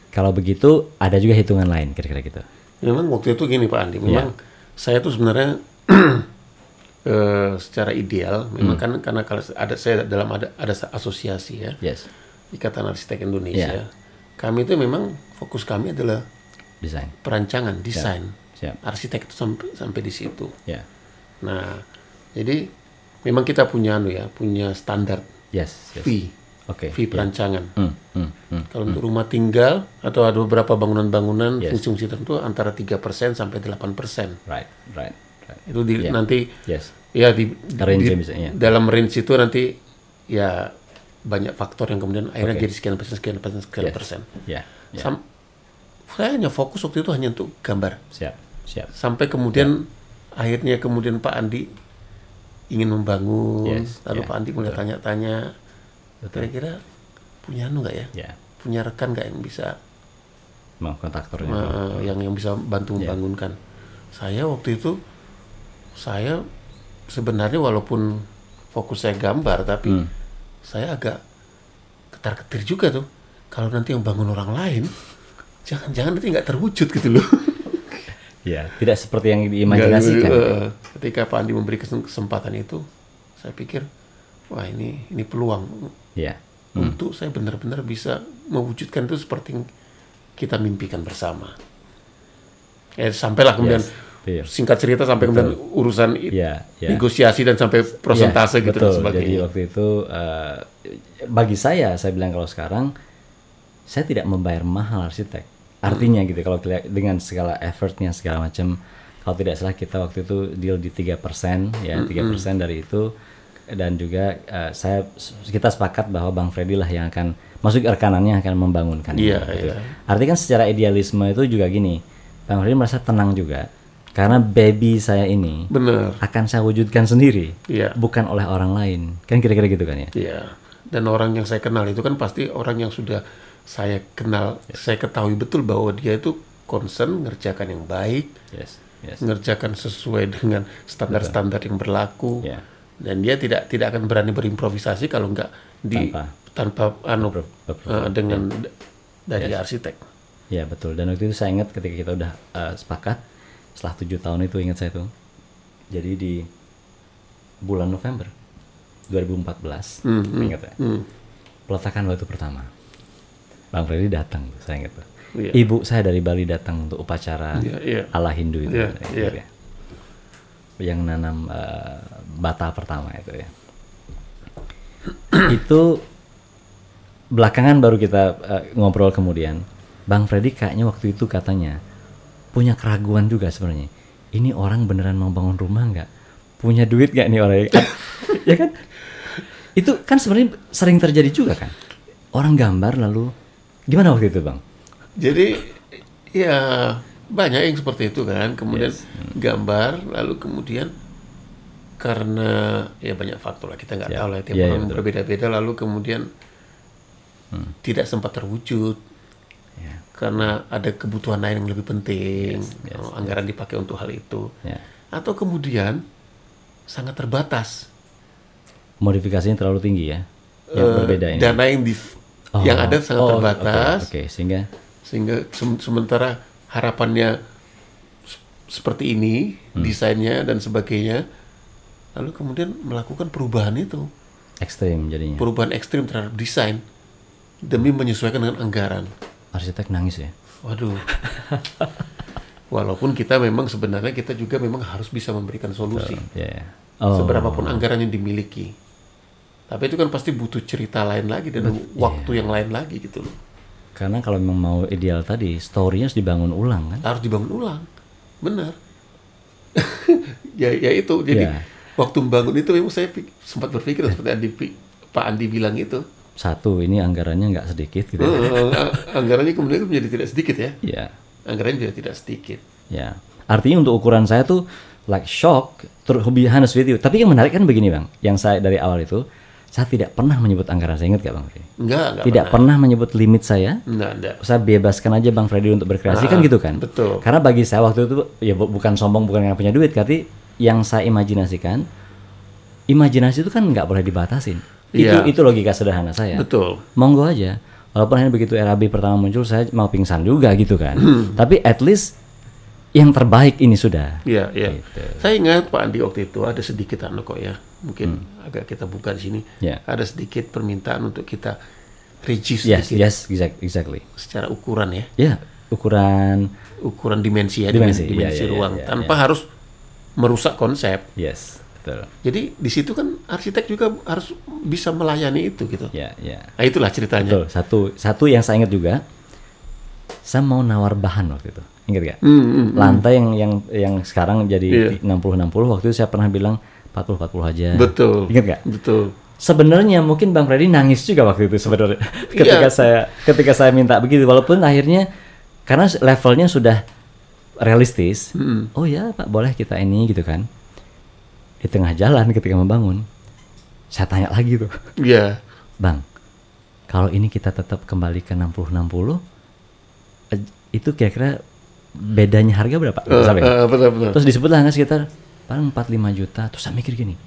S1: kalau begitu ada juga hitungan lain kira-kira gitu.
S2: Memang waktu itu gini Pak Andi, memang saya tuh sebenarnya secara ideal memang kan karena kalau ada asosiasi ya, Ikatan Arsitek Indonesia, kami itu memang fokus kami adalah
S1: desain,
S2: perancangan, desain, arsitek itu sampai di situ. Nah jadi memang kita punya punya standar fee, fee perancangan. Kalau untuk rumah tinggal atau ada beberapa bangunan-bangunan fungsi tertentu antara 3% sampai 8%.
S1: Right.
S2: Itu nanti ya dalam range itu nanti ya banyak faktor yang kemudian akhirnya jadi sekian persen. Saya hanya fokus waktu itu hanya untuk gambar. Sampai kemudian akhirnya Pak Andi ingin membangun, lalu Pak Andi mulai tanya-tanya, kira-kira punya nggak ya? Punya rekan nggak yang bisa
S1: kontraktornya
S2: yang bisa bantu membangunkan? Saya waktu itu, saya sebenarnya walaupun fokus saya gambar, tapi saya agak ketar-ketir juga tuh. Kalau nanti yang bangun orang lain, jangan-jangan nanti nggak terwujud gitu loh.
S1: Ya, tidak seperti yang diimajinasikan.
S2: Ketika Pak Andi memberi kesempatan itu, saya pikir, wah ini peluang
S1: Ya.
S2: untuk saya benar-benar bisa mewujudkan itu seperti yang kita mimpikan bersama. Sampailah kemudian singkat cerita sampai kemudian urusan negosiasi dan sampai prosentase gitu dan sebagainya.
S1: Jadi waktu itu bagi saya bilang kalau sekarang saya tidak membayar mahal arsitek. Artinya gitu, kalau dengan segala effortnya segala macam, kalau tidak salah kita waktu itu deal di 3% ya, 3% dari itu, dan juga kita sepakat bahwa Bang Freddy lah yang akan masuk rekanannya akan membangunkan.
S2: Iya,
S1: gitu.
S2: iya.
S1: Artinya kan secara idealisme itu juga gini, Bang Freddy merasa tenang juga karena baby saya ini akan saya wujudkan sendiri, bukan oleh orang lain, kan kira-kira gitu kan ya?
S2: Iya. Dan orang yang saya kenal itu kan pasti orang yang sudah saya kenal, saya ketahui betul bahwa dia itu concern ngerjakan yang baik, ngerjakan sesuai dengan standar-standar yang berlaku, dan dia tidak akan berani berimprovisasi kalau nggak tanpa dengan dari arsitek.
S1: Ya betul. Dan waktu itu saya ingat ketika kita udah sepakat setelah 7 tahun itu, ingat saya tuh. Jadi di bulan November 2014, ingat ya. Peletakan batu pertama. Bang Freddy datang, saya ingat tuh. Ibu saya dari Bali datang untuk upacara ala Hindu itu, ya. Yang nanam bata pertama itu ya. Itu belakangan baru kita ngobrol kemudian. Bang Freddy kayaknya waktu itu katanya punya keraguan juga sebenarnya. Ini orang beneran mau bangun rumah nggak? Punya duit nggak nih orang? Ya kan? Itu kan sebenarnya sering terjadi juga kan. Orang gambar lalu gimana waktu itu Bang?
S2: Jadi ya banyak yang seperti itu kan. Kemudian gambar lalu kemudian karena ya banyak faktor lah, kita nggak tahu lah, tiap orang berbeda-beda, lalu kemudian tidak sempat terwujud karena ada kebutuhan lain yang lebih penting, anggaran dipakai untuk hal itu, atau kemudian sangat terbatas,
S1: modifikasinya terlalu tinggi ya, yang berbeda ini.
S2: Dana yang ada sangat terbatas,
S1: sehingga
S2: sementara harapannya seperti ini, desainnya dan sebagainya, lalu kemudian melakukan perubahan itu,
S1: ekstrim jadinya,
S2: perubahan ekstrim terhadap desain demi menyesuaikan dengan anggaran.
S1: Arsitek nangis ya.
S2: Waduh. Walaupun kita memang sebenarnya kita juga memang harus bisa memberikan solusi, seberapapun anggaran yang dimiliki. Tapi itu kan pasti butuh cerita lain lagi dan waktu yang lain lagi gitu loh.
S1: Karena kalau memang mau ideal tadi, story-nya harus dibangun ulang kan?
S2: Harus dibangun ulang, benar. ya itu. Jadi waktu membangun itu memang saya sempat berpikir seperti Pak Andi bilang itu.
S1: Satu, ini anggarannya nggak sedikit gitu.
S2: Anggarannya kemudian menjadi tidak sedikit ya.
S1: Iya.
S2: Anggarannya juga tidak sedikit.
S1: Ya. Artinya untuk ukuran saya tuh like shock, to be honest with you. Tapi yang menarik kan begini Bang, yang saya dari awal itu saya tidak pernah menyebut anggaran, saya ingat gak Bang Freddy?
S2: Enggak
S1: tidak pernah menyebut limit saya.
S2: Enggak.
S1: Saya bebaskan aja Bang Freddy untuk berkreasi kan gitu kan?
S2: Betul.
S1: Karena bagi saya waktu itu ya bukan sombong, bukan yang punya duit, tapi yang saya imajinasikan, imajinasi itu kan nggak boleh dibatasin. Itu logika sederhana saya.
S2: Betul.
S1: Monggo aja. Walaupun hanya begitu RAB pertama muncul saya mau pingsan juga gitu kan. Tapi at least yang terbaik ini sudah.
S2: Iya.
S1: Gitu.
S2: Saya ingat Pak Andi waktu itu ada sedikit kok ya. Mungkin agak kita buka di sini. Ada sedikit permintaan untuk kita register.
S1: Yes, exactly.
S2: Secara ukuran ya.
S1: Ya, ukuran
S2: dimensi ya, dimensi ruang tanpa harus merusak konsep.
S1: Yes. Betul.
S2: Jadi di situ kan arsitek juga harus bisa melayani itu gitu.
S1: Ya.
S2: Nah, itulah ceritanya.
S1: Betul. Satu yang saya ingat juga, saya mau nawar bahan waktu itu. Ingat gak? Lantai yang sekarang jadi 60-60, waktu itu saya pernah bilang 40-40 aja.
S2: Betul.
S1: Ingat gak?
S2: Betul.
S1: Sebenarnya mungkin Bang Freddy nangis juga waktu itu sebenarnya. ketika saya minta begitu, walaupun akhirnya karena levelnya sudah realistis. Oh ya Pak, boleh kita ini gitu kan. Di tengah jalan ketika membangun, saya tanya lagi tuh.
S2: Iya.
S1: Bang, kalau ini kita tetap kembali ke 60-60, itu kira-kira bedanya harga berapa?
S2: Betul.
S1: Terus disebutlah sekitar paling 45 juta. Terus saya mikir gini,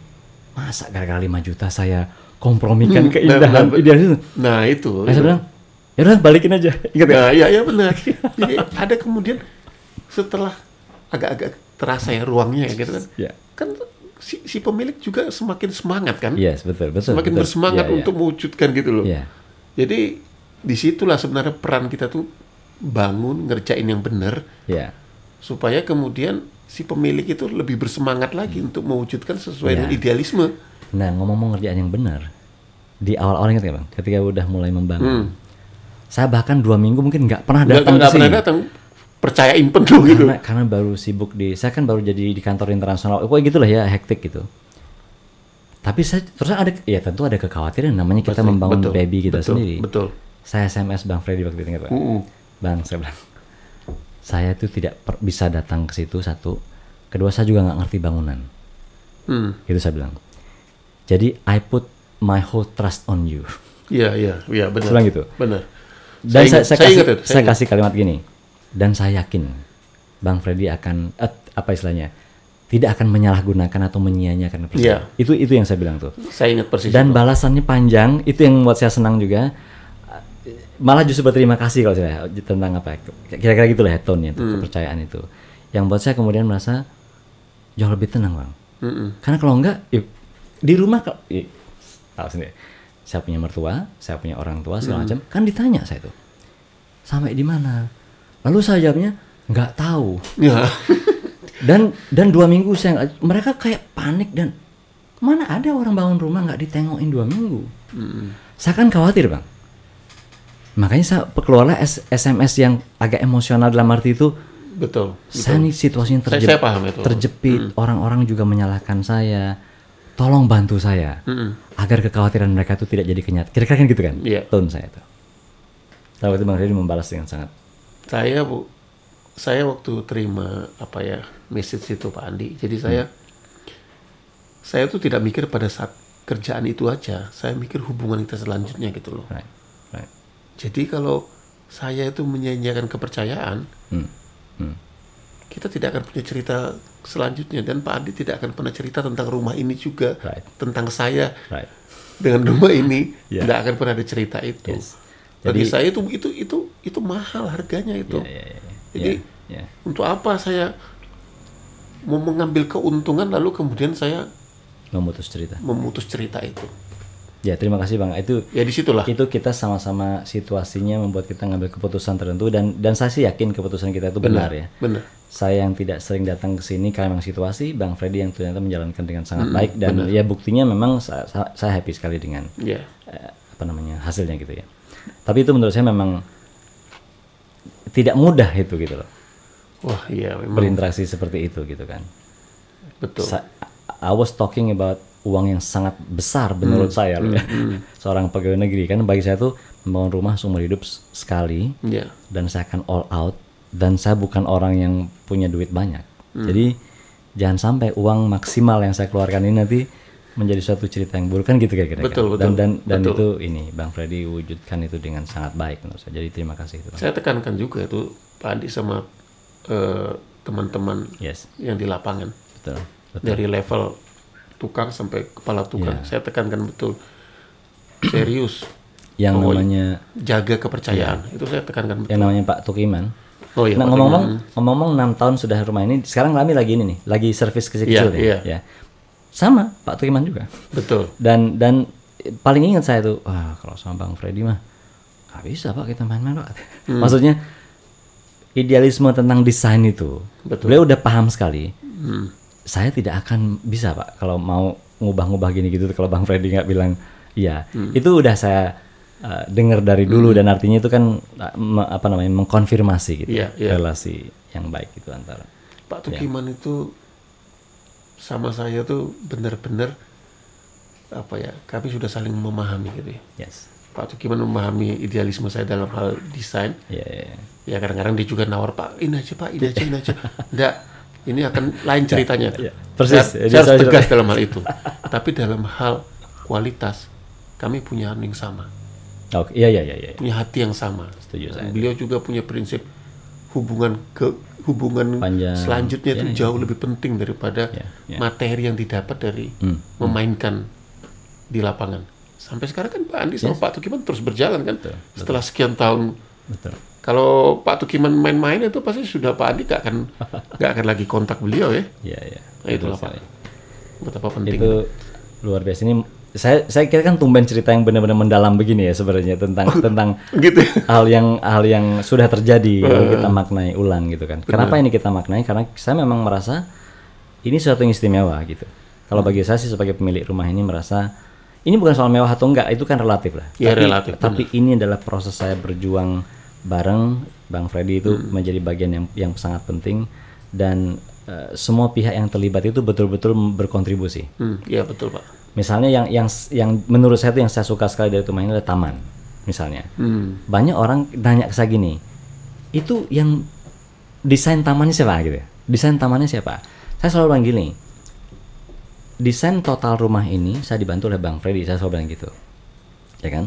S1: masa gara-gara 5 juta saya kompromikan keindahan idealisme.
S2: Nah itu.
S1: Saya bilang, ya udah balikin aja. Ingat ya?
S2: Nah, ya benar. Jadi ada kemudian setelah agak-agak terasa ya ruangnya gitu kan.
S1: Ya.
S2: Kan si pemilik juga semakin semangat kan.
S1: Yes, betul.
S2: Semakin bersemangat untuk mewujudkan gitu loh.
S1: Yeah.
S2: Jadi disitulah sebenarnya peran kita tuh bangun ngerjain yang benar.
S1: Yeah.
S2: Supaya kemudian si pemilik itu lebih bersemangat lagi untuk mewujudkan sesuai dengan idealisme.
S1: Nah, ngomong-ngomong ngerjain yang benar, di awal-awal ingat ya Bang, ketika udah mulai membangun, saya bahkan 2 minggu mungkin nggak pernah datang ke sini. Nggak pernah datang,
S2: percayain penuh gitu.
S1: Karena baru sibuk saya kan baru jadi di kantor internasional, pokoknya gitulah ya, hektik gitu. Tapi saya terus tentu ada kekhawatiran, namanya kita membangun baby kita sendiri.
S2: Betul.
S1: Saya SMS Bang Freddy waktu itu ingat Bang. Bang, saya bilang, saya tuh tidak bisa datang ke situ, satu. Kedua, saya juga nggak ngerti bangunan. Gitu saya bilang. Jadi I put my whole trust on you.
S2: Iya benar.
S1: Saya bilang gitu.
S2: Benar.
S1: Dan saya kasih kalimat gini. Dan saya yakin Bang Freddy akan apa istilahnya? Tidak akan menyalahgunakan atau menyia-nyiakan percaya. Itu yang saya bilang tuh. Saya ingat persis. Dan balasannya panjang, itu yang membuat saya senang juga. Malah justru berterima kasih kalau saya tentang apa? Kira-kira gitulah ya tone-nya itu, kepercayaan itu. Yang buat saya kemudian merasa jauh lebih tenang, Bang. Karena kalau enggak, di rumah tahu sendiri. Saya punya mertua, saya punya orang tua segala macam, kan ditanya saya tuh. Sampai di mana? Lalu saya jawabnya nggak tahu. Ya. Dan 2 minggu mereka kayak panik dan mana ada orang bangun rumah nggak ditengokin 2 minggu. Saya kan khawatir Bang. Makanya saya keluarlah SMS yang agak emosional dalam arti itu.
S2: Betul.
S1: Saya nih situasinya
S2: saya paham itu.
S1: Terjepit, orang-orang juga menyalahkan saya. Tolong bantu saya agar kekhawatiran mereka itu tidak jadi kenyataan. Kira-kira kan gitu kan?
S2: Iya.
S1: Tone saya itu. Lalu itu Bang Freddy membalas dengan sangat.
S2: Saya waktu terima message itu Pak Andi. Jadi saya tuh tidak mikir pada saat kerjaan itu aja. Saya mikir hubungan kita selanjutnya gitu loh.
S1: Right.
S2: Jadi kalau saya itu menyia-nyiakan kepercayaan, kita tidak akan punya cerita selanjutnya, dan Pak Andi tidak akan pernah cerita tentang rumah ini juga, tentang saya dengan rumah ini tidak akan pernah ada cerita itu. Yes. Bagi saya itu mahal harganya itu. Jadi untuk apa saya mau mengambil keuntungan lalu kemudian saya memutus cerita itu.
S1: Ya terima kasih Bang. Itu
S2: ya disitulah.
S1: Itu kita sama-sama situasinya membuat kita ngambil keputusan tertentu dan saya sih yakin keputusan kita itu benar ya.
S2: Benar.
S1: Saya yang tidak sering datang ke sini karena memang situasi, Bang Freddy yang ternyata menjalankan dengan sangat baik dan ya buktinya memang saya happy sekali dengan hasilnya gitu ya. Tapi itu menurut saya memang tidak mudah itu gitu loh.
S2: Wah iya memang.
S1: Berinteraksi seperti itu gitu kan.
S2: Betul.
S1: I was talking about uang yang sangat besar menurut saya loh ya. Seorang pegawai negeri kan bagi saya tuh membangun rumah seumur hidup sekali dan saya akan all out dan saya bukan orang yang punya duit banyak. Jadi jangan sampai uang maksimal yang saya keluarkan ini nanti menjadi suatu cerita yang buruk kan gitu kira-kira.
S2: Betul.
S1: Dan itu ini Bang Freddy wujudkan itu dengan sangat baik menurut saya. Jadi terima kasih itu.
S2: Saya tekankan juga itu Pak Andi sama teman-teman yang di lapangan. Betul. Dari level tukang sampai kepala tukang, saya tekankan betul serius.
S1: Yang namanya
S2: jaga kepercayaan itu saya tekankan betul.
S1: Yang namanya Pak Tukiman.
S2: Oh iya.
S1: Nah ngomong-ngomong 6 tahun sudah rumah ini, sekarang kami lagi ini nih, lagi servis kecil-kecil ya. Sama Pak Tukiman juga.
S2: Betul.
S1: Dan paling ingat saya tuh, kalau sama Bang Freddy mah nggak bisa Pak kita main-main Pak. Maksudnya idealisme tentang desain itu, beliau udah paham sekali. Saya tidak akan bisa Pak kalau mau ngubah-ngubah gini gitu kalau Bang Freddy nggak bilang iya. Itu udah saya dengar dari dulu dan artinya itu kan mengkonfirmasi gitu relasi yang baik itu antara
S2: Pak Tukiman itu sama saya tuh benar-benar kami sudah saling memahami gitu ya. Pak Tukiman memahami idealisme saya dalam hal desain. Ya kadang-kadang dia juga nawar Pak ini aja Pak ini aja. Enggak. Ini akan lain ceritanya.
S1: Persis.
S2: Saya harus tegas dalam hal itu. Tapi dalam hal kualitas, kami punya yang sama.
S1: Iya.
S2: Punya hati yang sama.
S1: Setuju saya.
S2: Beliau juga punya prinsip hubungan hubungan
S1: Panjang.
S2: selanjutnya itu
S1: Ya,
S2: jauh lebih penting daripada materi yang didapat dari memainkan di lapangan. Sampai sekarang kan Pak Andi sama Pak Tukiman terus berjalan kan. Setelah sekian tahun.
S1: Betul.
S2: Kalau Pak Tukiman main-main itu pasti sudah Pak Andi nggak akan lagi kontak beliau ya.
S1: Iya.
S2: Nah, itulah Pak. Betapa penting
S1: itu luar biasa. Ini saya kira kan tumben cerita yang benar-benar mendalam begini ya sebenarnya tentang
S2: gitu.
S1: hal yang sudah terjadi lalu kita maknai ulang gitu kan. Kenapa ini kita maknai? Karena saya memang merasa ini sesuatu yang istimewa gitu. Kalau bagi saya sih sebagai pemilik rumah ini merasa ini bukan soal mewah atau enggak, itu kan relatif lah.
S2: Ya, relatif.
S1: Tapi ini adalah proses saya berjuang bareng Bang Freddy itu menjadi bagian yang sangat penting dan semua pihak yang terlibat itu betul-betul berkontribusi.
S2: Iya betul Pak.
S1: Misalnya yang menurut saya itu yang saya suka sekali dari rumah ini adalah taman, misalnya. Banyak orang nanya ke saya gini, itu yang desain tamannya siapa gitu ya? Desain tamannya siapa? Saya selalu bilang gini, desain total rumah ini saya dibantu oleh Bang Freddy, saya selalu bilang gitu, ya kan?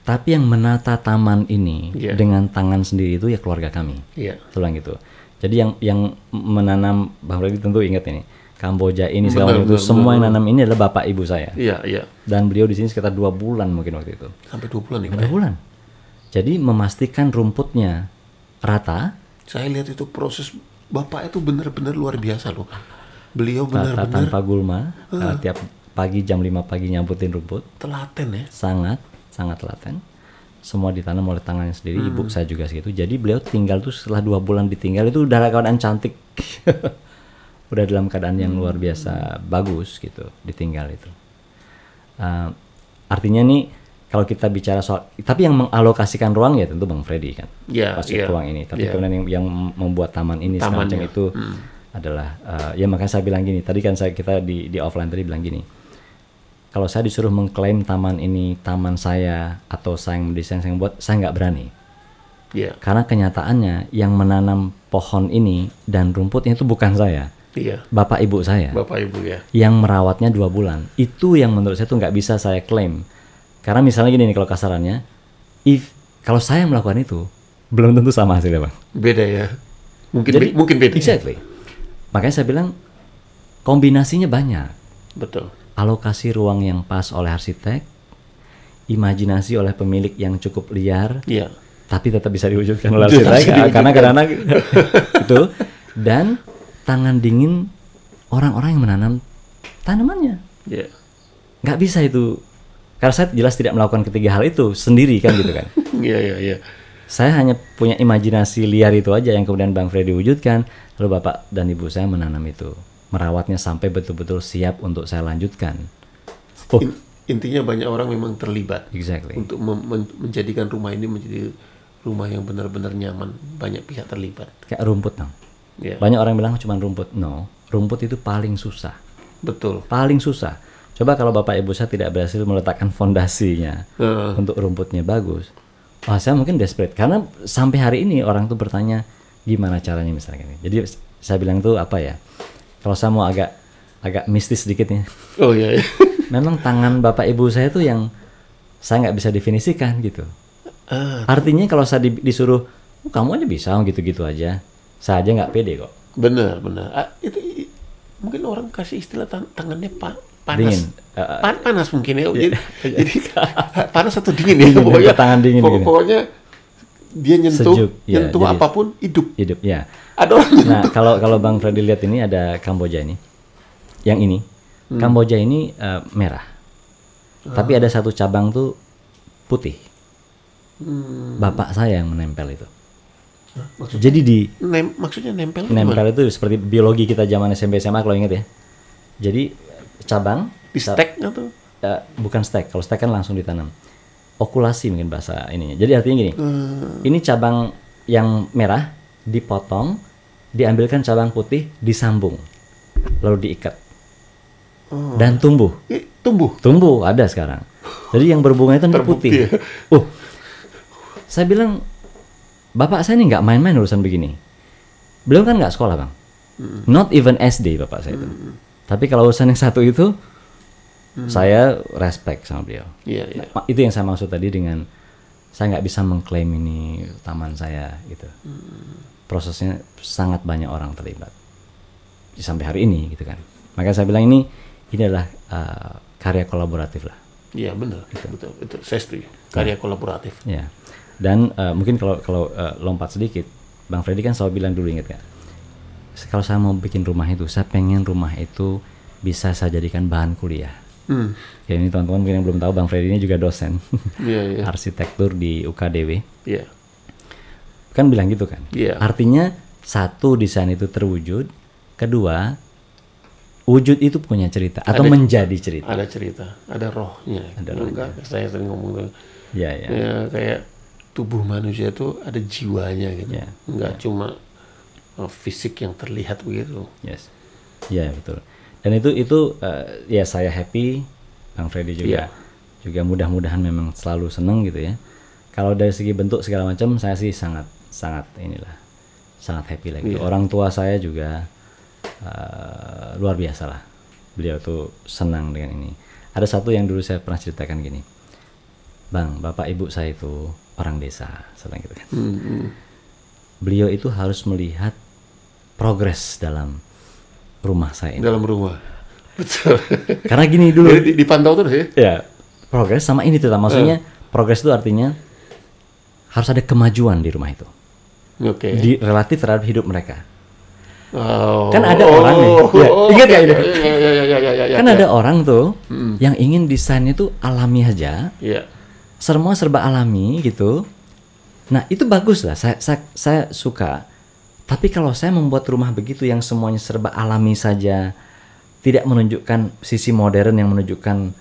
S1: Tapi yang menata taman ini dengan tangan sendiri itu ya keluarga kami, saya bilang gitu. Jadi yang menanam, Bang Freddy tentu ingat ini. Kamboja ini segala macam itu semua yang nanam ini adalah bapak ibu saya.
S2: Iya.
S1: Dan beliau di sini sekitar 2 bulan mungkin waktu itu.
S2: Sampai 2 bulan ya.
S1: 2 bulan. Jadi memastikan rumputnya rata.
S2: Saya lihat itu proses bapak itu benar-benar luar biasa loh. Beliau benar-benar
S1: tanpa gulma. Tiap pagi jam 5 pagi nyamputin rumput.
S2: Telaten ya.
S1: Sangat telaten. Semua ditanam oleh tangannya sendiri. Ibu saya juga segitu. Jadi beliau tinggal tuh setelah 2 bulan ditinggal itu udah keadaan cantik. Udah dalam keadaan yang luar biasa bagus gitu ditinggal itu. Artinya nih kalau kita bicara soal, tapi yang mengalokasikan ruang ya tentu Bang Freddy kan, ruang ini. Tapi kemudian yang membuat taman ini semacam itu adalah ya makanya saya bilang gini. Tadi kan kita di offline tadi bilang gini. Kalau saya disuruh mengklaim taman ini taman saya atau saya yang mendesain, saya yang buat, saya nggak berani. Karena kenyataannya yang menanam pohon ini dan rumputnya itu bukan saya. Bapak ibu saya.
S2: Bapak ibu ya.
S1: Yang merawatnya 2 bulan. Itu yang menurut saya tuh nggak bisa saya klaim. Karena misalnya gini nih kalau kasarannya, kalau saya melakukan itu belum tentu sama hasilnya Bang.
S2: Beda ya. Mungkin beda.
S1: Exactly. Makanya saya bilang kombinasinya banyak.
S2: Betul.
S1: Alokasi ruang yang pas oleh arsitek, imajinasi oleh pemilik yang cukup liar, tapi tetap bisa diwujudkan oleh arsitek. Karena itu dan tangan dingin orang-orang yang menanam tanamannya. Nggak bisa itu. Karena saya jelas tidak melakukan ketiga hal itu sendiri kan gitu kan.
S2: Iya.
S1: Saya hanya punya imajinasi liar itu aja yang kemudian Bang Freddy wujudkan. Lalu bapak dan ibu saya menanam itu. Merawatnya sampai betul-betul siap untuk saya lanjutkan.
S2: Intinya banyak orang memang terlibat.
S1: Exactly.
S2: Untuk menjadikan rumah ini menjadi rumah yang benar-benar nyaman. Banyak pihak terlibat.
S1: Kayak rumput dong. Banyak orang bilang cuma rumput. No, rumput itu paling susah.
S2: Betul.
S1: Paling susah. Coba kalau bapak ibu saya tidak berhasil meletakkan fondasinya untuk rumputnya bagus. Wah, saya mungkin desperate. Karena sampai hari ini orang tuh bertanya gimana caranya misalnya. Jadi saya bilang tuh apa ya? Kalau saya mau agak mistis sedikit nih.
S2: Oh iya.
S1: Memang tangan bapak ibu saya tuh yang saya nggak bisa definisikan gitu. Artinya kalau saya disuruh, kamu aja bisa gitu-gitu aja. Saya aja nggak pede kok.
S2: Benar. Itu mungkin orang kasih istilah tangannya panas.
S1: Dingin.
S2: Panas mungkin ya. Jadi panas atau dingin ya.
S1: Pokoknya tangan dingin.
S2: Pokoknya dia nyentuh apapun hidup.
S1: Ya.
S2: Ada orang.
S1: Nah kalau Bang Freddy lihat ini ada Kamboja ini. Yang ini Kamboja ini merah. Tapi ada satu cabang tuh putih. Bapak saya yang menempel itu.
S2: Maksudnya,
S1: jadi
S2: maksudnya nempel
S1: itu seperti biologi kita zaman SMP SMA kalau ingat ya. Jadi cabang
S2: di stek atau
S1: bukan stek. Kalau stek kan langsung ditanam. Okulasi mungkin bahasa ininya. Jadi artinya gini. Ini cabang yang merah dipotong, diambilkan cabang putih, disambung, lalu diikat dan tumbuh. Tumbuh ada sekarang. Jadi yang berbunga itu putih. Saya bilang bapak saya ini nggak main-main urusan begini. Beliau kan nggak sekolah Bang. Not even SD bapak saya itu. Tapi kalau urusan yang satu itu, saya respect sama beliau.
S2: Yeah.
S1: Itu yang saya maksud tadi dengan saya nggak bisa mengklaim ini taman saya gitu. Prosesnya sangat banyak orang terlibat sampai hari ini gitu kan. Makanya saya bilang ini adalah karya kolaboratif lah.
S2: Iya benar, betul. Saya setuju. Karya kolaboratif.
S1: Ya. Dan mungkin kalau lompat sedikit, Bang Freddy kan selalu bilang dulu, ingat gak? Kalau saya mau bikin rumah itu, saya pengen rumah itu bisa saya jadikan bahan kuliah. Ya ini teman-teman mungkin yang belum tahu, Bang Freddy ini juga dosen arsitektur di UKDW.
S2: Iya.
S1: Kan bilang gitu kan. Artinya satu, desain itu terwujud, kedua wujud itu punya cerita atau menjadi cerita.
S2: Ada cerita, ada rohnya. Enggak, saya sering ngomong tuh. Ya, kayak tubuh manusia itu ada jiwanya gitu. Enggak cuma fisik yang terlihat begitu.
S1: Yes. Ya, betul. Dan itu ya saya happy, Bang Freddy juga. Juga mudah-mudahan memang selalu seneng gitu ya. Kalau dari segi bentuk segala macam saya sih sangat happy lah gitu. Orang tua saya juga luar biasa lah, beliau tuh senang dengan ini. Ada satu yang dulu saya pernah ceritakan gini, Bang, bapak ibu saya itu orang desa, sering gitu kan. Beliau itu harus melihat progres dalam rumah saya ini.
S2: Dalam rumah, betul.
S1: Karena gini dulu
S2: dipantau terus ya.
S1: Ya, progres sama ini tuh, maksudnya progres itu artinya harus ada kemajuan di rumah itu. Di relatif terhadap hidup mereka. Kan ada orang nih, ingat gak ini? Kan ada orang tuh yang ingin desainnya tuh alami aja, semua serba alami gitu. Nah itu bagus lah, saya suka. Tapi kalau saya membuat rumah begitu yang semuanya serba alami saja, tidak menunjukkan sisi modern yang menunjukkan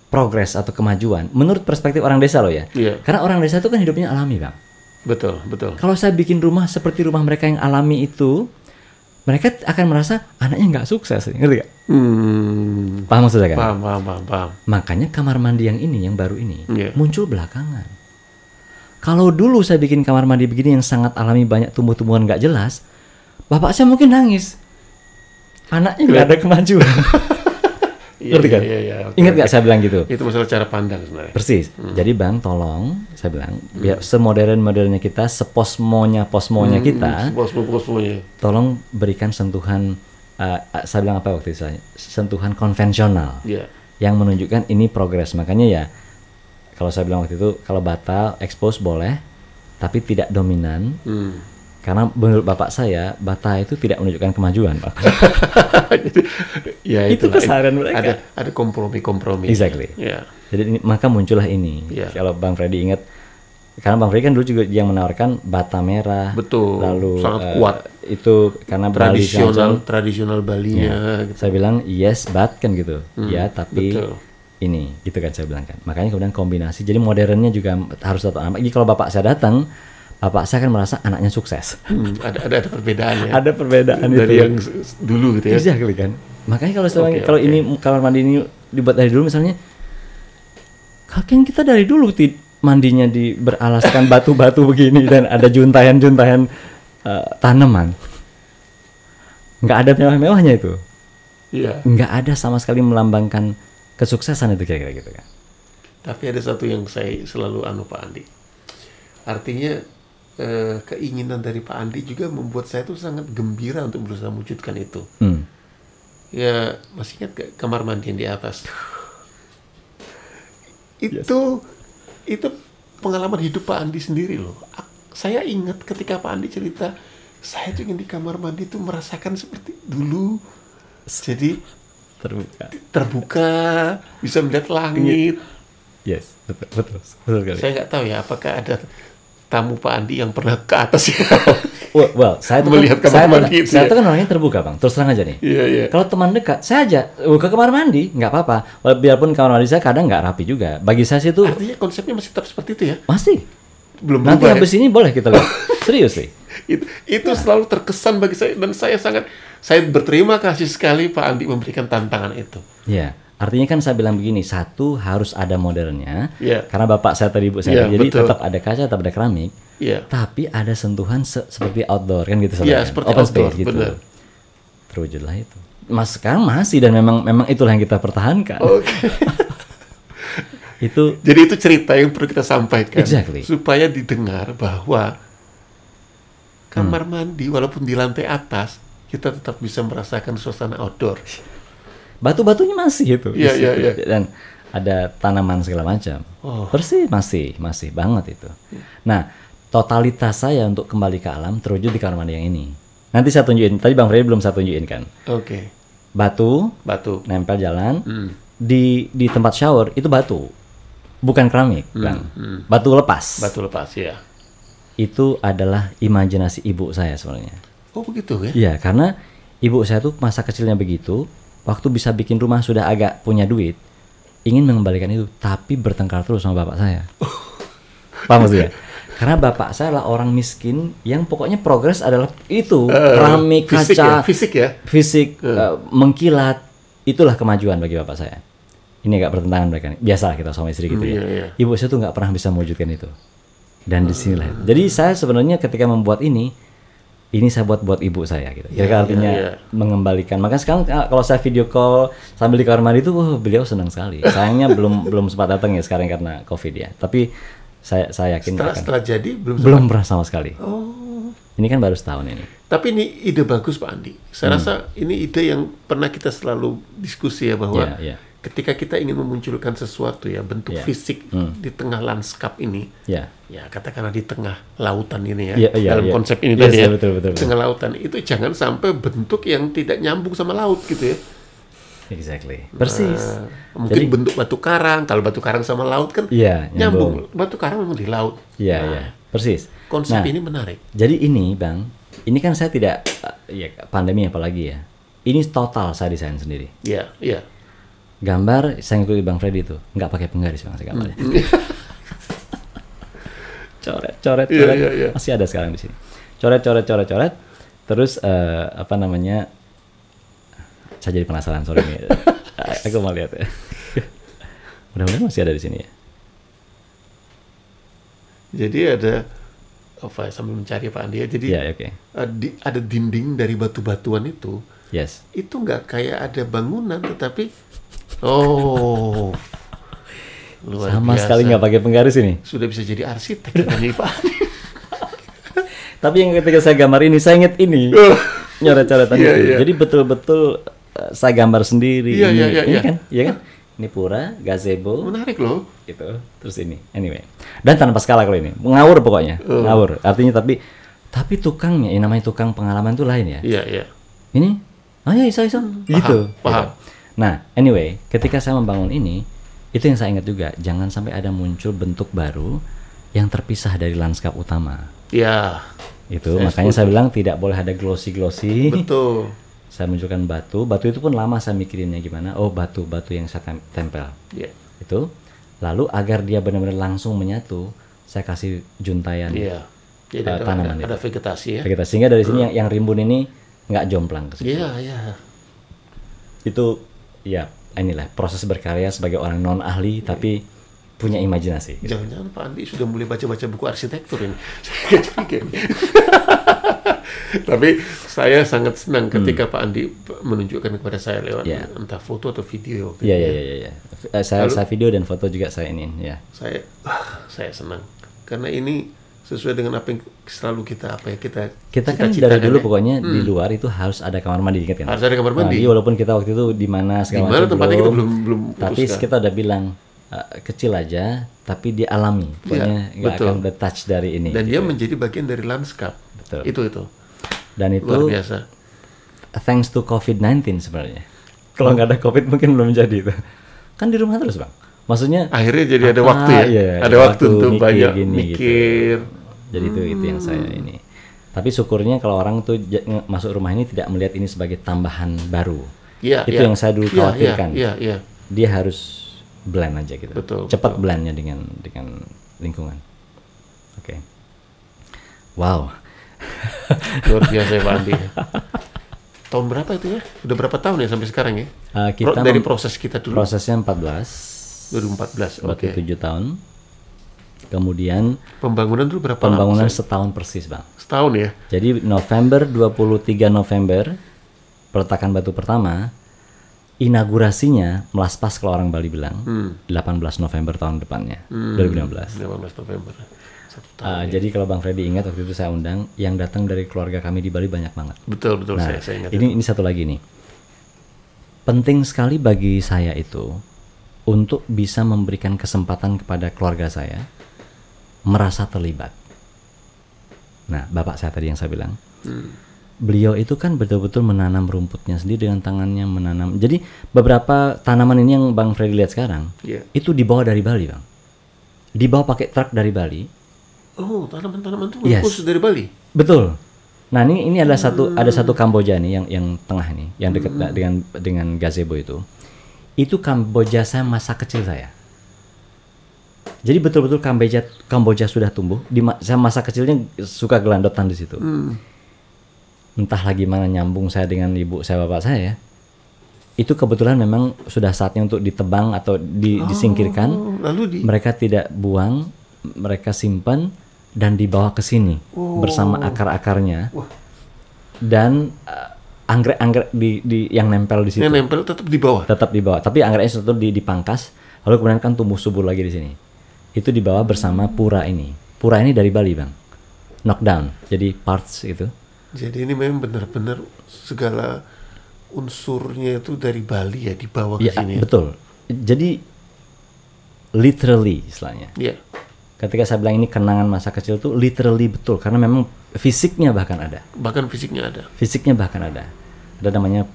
S1: progres atau kemajuan, menurut perspektif orang desa loh ya. Karena orang desa itu kan hidupnya alami, Bang.
S2: Betul.
S1: Kalau saya bikin rumah seperti rumah mereka yang alami itu, mereka akan merasa anaknya nggak sukses, ngerti gak? Paham maksudnya kan?
S2: Paham.
S1: Makanya kamar mandi yang ini, yang baru ini, muncul belakangan. Kalau dulu saya bikin kamar mandi begini yang sangat alami, banyak tumbuh-tumbuhan nggak jelas, bapak saya mungkin nangis. Anaknya nggak ada kemajuan. Ngerti kan? Ingat nggak saya bilang gitu?
S2: Itu masalah cara pandang sebenarnya.
S1: Persis. Jadi Bang, tolong saya bilang, biar semodern-modernnya kita, seposmonya kita, tolong berikan sentuhan, saya bilang apa waktu itu, sentuhan konvensional yang menunjukkan ini progres. Makanya ya, kalau saya bilang waktu itu, kalau bata expose boleh, tapi tidak dominan. Karena menurut bapak saya, bata itu tidak menunjukkan kemajuan, Pak.
S2: Ya,
S1: itu keseharian mereka.
S2: Ada kompromi.
S1: Exactly. Jadi maka muncullah ini. Kalau Bang Freddy ingat, karena Bang Freddy kan dulu juga yang menawarkan bata merah.
S2: Betul.
S1: Lalu
S2: sangat kuat.
S1: Itu karena
S2: tradisional Balinya.
S1: Gitu. Saya bilang yes, but kan gitu. Ya, tapi ini, gitu kan saya bilang kan. Makanya kemudian kombinasi. Jadi modernnya juga harus datang. Jadi kalau bapak saya datang, bapak saya kan merasa anaknya sukses.
S2: Ada perbedaannya.
S1: Ada perbedaan
S2: dari
S1: itu.
S2: Yang dulu gitu ya.
S1: Exactly kan. Makanya kalau ini kamar mandi ini dibuat dari dulu misalnya, kakek kita dari dulu mandinya beralaskan batu-batu begini dan ada juntayan-juntayan tanaman. Nggak ada mewah-mewahnya itu. Nggak ada sama sekali melambangkan kesuksesan itu kira-kira gitu kan.
S2: Tapi ada satu yang saya selalu Pak Andi. Artinya keinginan dari Pak Andi juga membuat saya tuh sangat gembira untuk berusaha mewujudkan itu. Ya masih ingat gak kamar mandi yang di atas? Itu pengalaman hidup Pak Andi sendiri loh. Saya ingat ketika Pak Andi cerita, saya tuh ingin di kamar mandi itu merasakan seperti dulu. Jadi terbuka, bisa melihat langit.
S1: Yes, betul sekali.
S2: Saya nggak tahu ya apakah ada tamu Pak Andi yang pernah ke atas ya.
S1: Well, saya tuh
S2: melihat kamar mandi itu.
S1: Saya tuh kan orangnya terbuka, Bang. Terus terang aja nih. Kalau teman dekat, saya aja ke kamar mandi, nggak apa-apa. Biarpun kamar mandi saya kadang nggak rapi juga. Bagi saya sih itu.
S2: Artinya konsepnya masih tetap seperti itu ya?
S1: Masih.
S2: Belum
S1: nanti habis ini boleh kita lihat. Serius sih.
S2: Itu selalu terkesan bagi saya dan saya berterima kasih sekali Pak Andi memberikan tantangan itu.
S1: Ya. Artinya kan saya bilang begini, satu harus ada modernnya, karena bapak saya tadi ibu saya, jadi betul. Tetap ada kaca, tetap ada keramik, tapi ada sentuhan seperti outdoor kan gitu,
S2: seperti
S1: open
S2: outdoor,
S1: space gitu.
S2: Bener.
S1: Terwujudlah itu. Mas sekarang masih dan memang itulah yang kita pertahankan. Itu
S2: Jadi itu cerita yang perlu kita sampaikan
S1: Exactly.
S2: supaya didengar bahwa kamar mandi walaupun di lantai atas kita tetap bisa merasakan suasana outdoor.
S1: batu-batunya masih itu.
S2: Iya,
S1: di
S2: iya,
S1: situ.
S2: iya.
S1: Dan ada tanaman segala macam.
S2: Oh.
S1: Bersih masih banget itu. Nah, totalitas saya untuk kembali ke alam terwujud di kamar mandi yang ini. Nanti saya tunjukin. Tadi Bang Freddy belum saya tunjukin kan.
S2: Oke.
S1: Batu
S2: Batu.
S1: nempel jalan di tempat shower itu batu, bukan keramik, Bang. Batu lepas.
S2: Batu lepas ya.
S1: Itu adalah imajinasi ibu saya sebenarnya.
S2: Oh begitu ya?
S1: Iya, karena ibu saya tuh masa kecilnya begitu, waktu bisa bikin rumah sudah agak punya duit, ingin mengembalikan itu, tapi bertengkar terus sama bapak saya. Paham maksudnya? Karena bapak saya adalah orang miskin yang pokoknya progres adalah itu, keramik,
S2: Fisik
S1: kaca,
S2: ya? Fisik ya?
S1: fisik, mengkilat, itulah kemajuan bagi bapak saya. Ini agak bertentangan mereka nih. Biasalah kita suami istri gitu ya.
S2: Iya, iya.
S1: Ibu saya tuh nggak pernah bisa mewujudkan itu. Dan disinilah. Jadi saya sebenarnya ketika membuat ini saya buat ibu saya gitu. Kira-kira artinya mengembalikan. Maka sekarang kalau saya video call sambil di kamar mandi itu, beliau senang sekali. Sayangnya belum sempat datang ya sekarang karena COVID ya. Tapi saya yakin
S2: Setelah jadi
S1: belum pernah sama sekali.
S2: Oh.
S1: Ini kan baru setahun ini.
S2: Tapi ini ide bagus Pak Andi. Saya rasa ini ide yang pernah kita selalu diskusi ya bahwa
S1: Iya.
S2: ketika kita ingin memunculkan sesuatu ya bentuk
S1: Iya.
S2: fisik di tengah lanskap ini,
S1: Ya.
S2: ya katakanlah di tengah lautan ini ya,
S1: Iya,
S2: dalam
S1: iya.
S2: konsep ini
S1: Yes,
S2: tadi ya,
S1: betul.
S2: di tengah lautan itu jangan sampai bentuk yang tidak nyambung sama laut gitu ya.
S1: Exactly. Persis.
S2: Mungkin bentuk batu karang, kalau batu karang sama laut kan
S1: Iya,
S2: nyambung. Batu karang memang di laut.
S1: Iya,
S2: Nah,
S1: iya. Persis.
S2: Konsep
S1: Nah,
S2: ini menarik.
S1: Jadi ini Bang, ini kan saya tidak, ya pandemi apalagi ya. Ini total saya desain sendiri.
S2: Iya, iya.
S1: Gambar saya ngikutin Bang Freddy itu, nggak pakai penggaris Bang saya gambarnya. coret.
S2: Iya.
S1: Masih ada sekarang di sini. Coret. Terus apa namanya? Saya jadi penasaran sore ini. Aku mau lihat ya. Mudah-mudahan masih ada di sini ya.
S2: Jadi ada apa sambil mencari Pak Andi ya. Jadi
S1: Iya, oke.
S2: ada dinding dari batu-batuan itu.
S1: Yes.
S2: Itu nggak kayak ada bangunan tetapi luar
S1: Sama
S2: biasa.
S1: sekali nggak pakai penggaris ini.
S2: Sudah bisa jadi arsitek katanya Pak Andi.
S1: Tapi yang ketika saya gambar ini, saya inget ini. Nyoret-coretan
S2: Iya,
S1: itu.
S2: iya.
S1: Jadi betul-betul saya gambar sendiri.
S2: Iya,
S1: ini,
S2: iya.
S1: ini kan, iya kan? Ini pura, gazebo,
S2: Menarik loh.
S1: gitu. Terus ini, anyway. Dan tanpa skala kalau ini, ngawur pokoknya, ngawur. Artinya tapi tukangnya, yang namanya tukang pengalaman itu lain ya.
S2: Iya.
S1: Ini, ya iso, gitu.
S2: Paham.
S1: Nah, anyway, ketika saya membangun ini, itu yang saya ingat juga, jangan sampai ada muncul bentuk baru yang terpisah dari lanskap utama.
S2: Iya.
S1: Itu
S2: Saya
S1: makanya
S2: setuju.
S1: saya bilang tidak boleh ada glossy.
S2: Betul.
S1: Saya munculkan batu itu pun lama saya mikirinnya gimana. Oh, batu yang saya tempel
S2: Iya.
S1: itu, lalu agar dia benar-benar langsung menyatu, saya kasih juntayan
S2: Iya. Jadi
S1: tanaman
S2: ada vegetasi ya.
S1: vegetasi. Sehingga dari sini yang rimbun ini nggak jomplang ke situ.
S2: Iya.
S1: Itu ya inilah proses berkarya sebagai orang non ahli tapi punya imajinasi.
S2: Jangan-jangan Pak Andi sudah mulai baca-baca buku arsitektur ini. Tapi saya sangat senang ketika Pak Andi menunjukkan kepada saya lewat
S1: Iya.
S2: entah foto atau video.
S1: Iya. Saya video dan foto juga saya ini ya.
S2: Saya senang karena ini sesuai dengan apa yang selalu kita
S1: Kita kan
S2: cita-citakan
S1: dari dulu
S2: ya.
S1: pokoknya di luar itu harus ada kamar mandi, ingat kan?
S2: Harus ada kamar mandi.
S1: Jadi walaupun kita waktu itu di mana
S2: Di
S1: segala
S2: mana
S1: macam
S2: tempatnya kita belum
S1: tapi
S2: putuskan.
S1: kita udah bilang kecil aja tapi dialami, pokoknya nggak
S2: betul.
S1: akan ada touch dari ini.
S2: Dan dia menjadi bagian dari lanskap.
S1: Betul.
S2: Itu.
S1: Dan itu
S2: Luar biasa.
S1: thanks to COVID-19 sebenarnya. Kalau nggak ada COVID mungkin belum jadi itu. Kan di rumah terus Bang. Maksudnya
S2: Akhirnya jadi ada
S1: apa,
S2: waktu ya.
S1: iya,
S2: ada waktu untuk
S1: mikir
S2: banyak
S1: gini,
S2: mikir.
S1: gitu. Jadi itu yang saya ini. Tapi syukurnya kalau orang tuh masuk rumah ini tidak melihat ini sebagai tambahan baru.
S2: Iya,
S1: Itu
S2: iya.
S1: yang saya dulu khawatirkan.
S2: Iya.
S1: Dia harus blend aja gitu.
S2: Betul,
S1: Cepat blendnya dengan lingkungan. Oke. Wow.
S2: Luar biasa ya Pak Andi. Tahun berapa itu ya? Udah berapa tahun ya sampai sekarang ya?
S1: Kita
S2: Dari proses kita dulu.
S1: prosesnya 14.
S2: 2014.
S1: Waktu
S2: Oke.
S1: 7 tahun. Kemudian
S2: Pembangunan dulu berapa
S1: pembangunan
S2: lama?
S1: setahun persis Bang.
S2: Setahun ya?
S1: Jadi 23 November peletakan batu pertama, inaugurasinya melaspas kalau orang Bali bilang 18 November tahun depannya 2015.
S2: 18 November.
S1: Jadi kalau Bang Freddy ingat waktu itu saya undang yang datang dari keluarga kami di Bali banyak banget.
S2: Betul
S1: Nah,
S2: saya ingat.
S1: ini satu lagi nih. Penting sekali bagi saya itu untuk bisa memberikan kesempatan kepada keluarga saya merasa terlibat. Nah, bapak saya tadi yang saya bilang, beliau itu kan betul-betul menanam rumputnya sendiri dengan tangannya menanam. Jadi beberapa tanaman ini yang Bang Freddy lihat sekarang, itu dibawa dari Bali, Bang. Dibawa pakai truk dari Bali.
S2: Oh, tanaman-tanaman itu khusus dari Bali.
S1: Betul. Nah, ini ada satu Kamboja nih yang tengah nih, yang dekat dengan gazebo itu. Itu Kamboja saya masa kecil saya. Jadi betul-betul Kamboja sudah tumbuh. Saya masa kecilnya suka gelandotan di situ. Entah lagi mana nyambung saya dengan ibu saya bapak saya. Itu kebetulan memang sudah saatnya untuk ditebang atau disingkirkan.
S2: Lalu
S1: mereka tidak buang, mereka simpan dan dibawa ke sini bersama akar-akarnya. Dan anggrek-anggrek yang nempel di situ.
S2: Yang nempel tetap di bawah.
S1: Tetap di bawah. Tapi anggreknya itu dipangkas, lalu kemudian kan tumbuh subur lagi di sini. Itu dibawa bersama pura ini. Pura ini dari Bali, Bang. Knockdown. Jadi parts itu.
S2: Jadi ini memang benar-benar segala unsurnya itu dari Bali ya dibawa ke sini.
S1: Betul. Jadi literally istilahnya.
S2: Iya.
S1: Ketika saya bilang ini kenangan masa kecil itu literally betul karena memang fisiknya bahkan ada.
S2: Bahkan fisiknya ada.
S1: Fisiknya bahkan ada. Ada namanya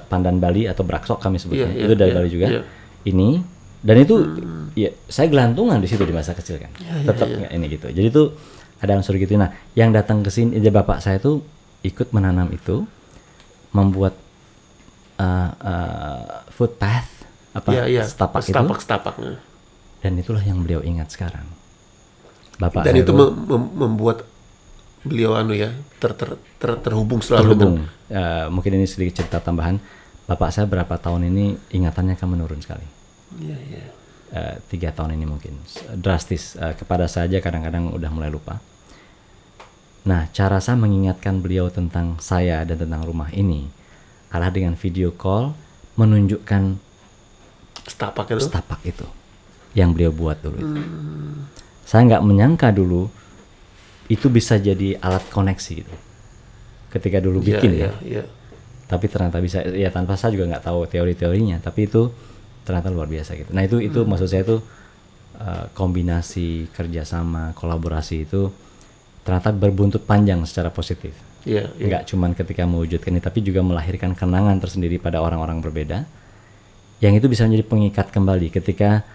S1: pandan Bali atau braksok kami sebutnya. Itu dari Bali juga. Ini dan itu ya saya gelantungan di situ di masa kecil kan. Tetap ini gitu. Jadi itu ada unsur gitu. Nah, yang datang ke sini bapak saya itu ikut menanam itu, membuat footpath
S2: setapak-setapaknya.
S1: Dan itulah yang beliau ingat sekarang. Bapak
S2: dan
S1: saya
S2: itu membuat beliau terhubung selalu dengan
S1: mungkin ini sedikit cerita tambahan. Bapak saya berapa tahun ini ingatannya akan menurun sekali. 3 tahun ini mungkin drastis. Kepada saya aja kadang-kadang udah mulai lupa. Nah, cara saya mengingatkan beliau tentang saya dan tentang rumah ini adalah dengan video call menunjukkan setapak itu yang beliau buat dulu itu. Saya nggak menyangka dulu itu bisa jadi alat koneksi gitu. Ketika dulu bikin tapi ternyata bisa ya tanpa saya juga nggak tahu teori-teorinya, tapi itu ternyata luar biasa gitu. Nah itu maksud saya itu kombinasi kerjasama kolaborasi itu ternyata berbuntut panjang secara positif. Nggak cuman ketika mewujudkan ini, tapi juga melahirkan kenangan tersendiri pada orang-orang berbeda. Yang itu bisa menjadi pengikat kembali ketika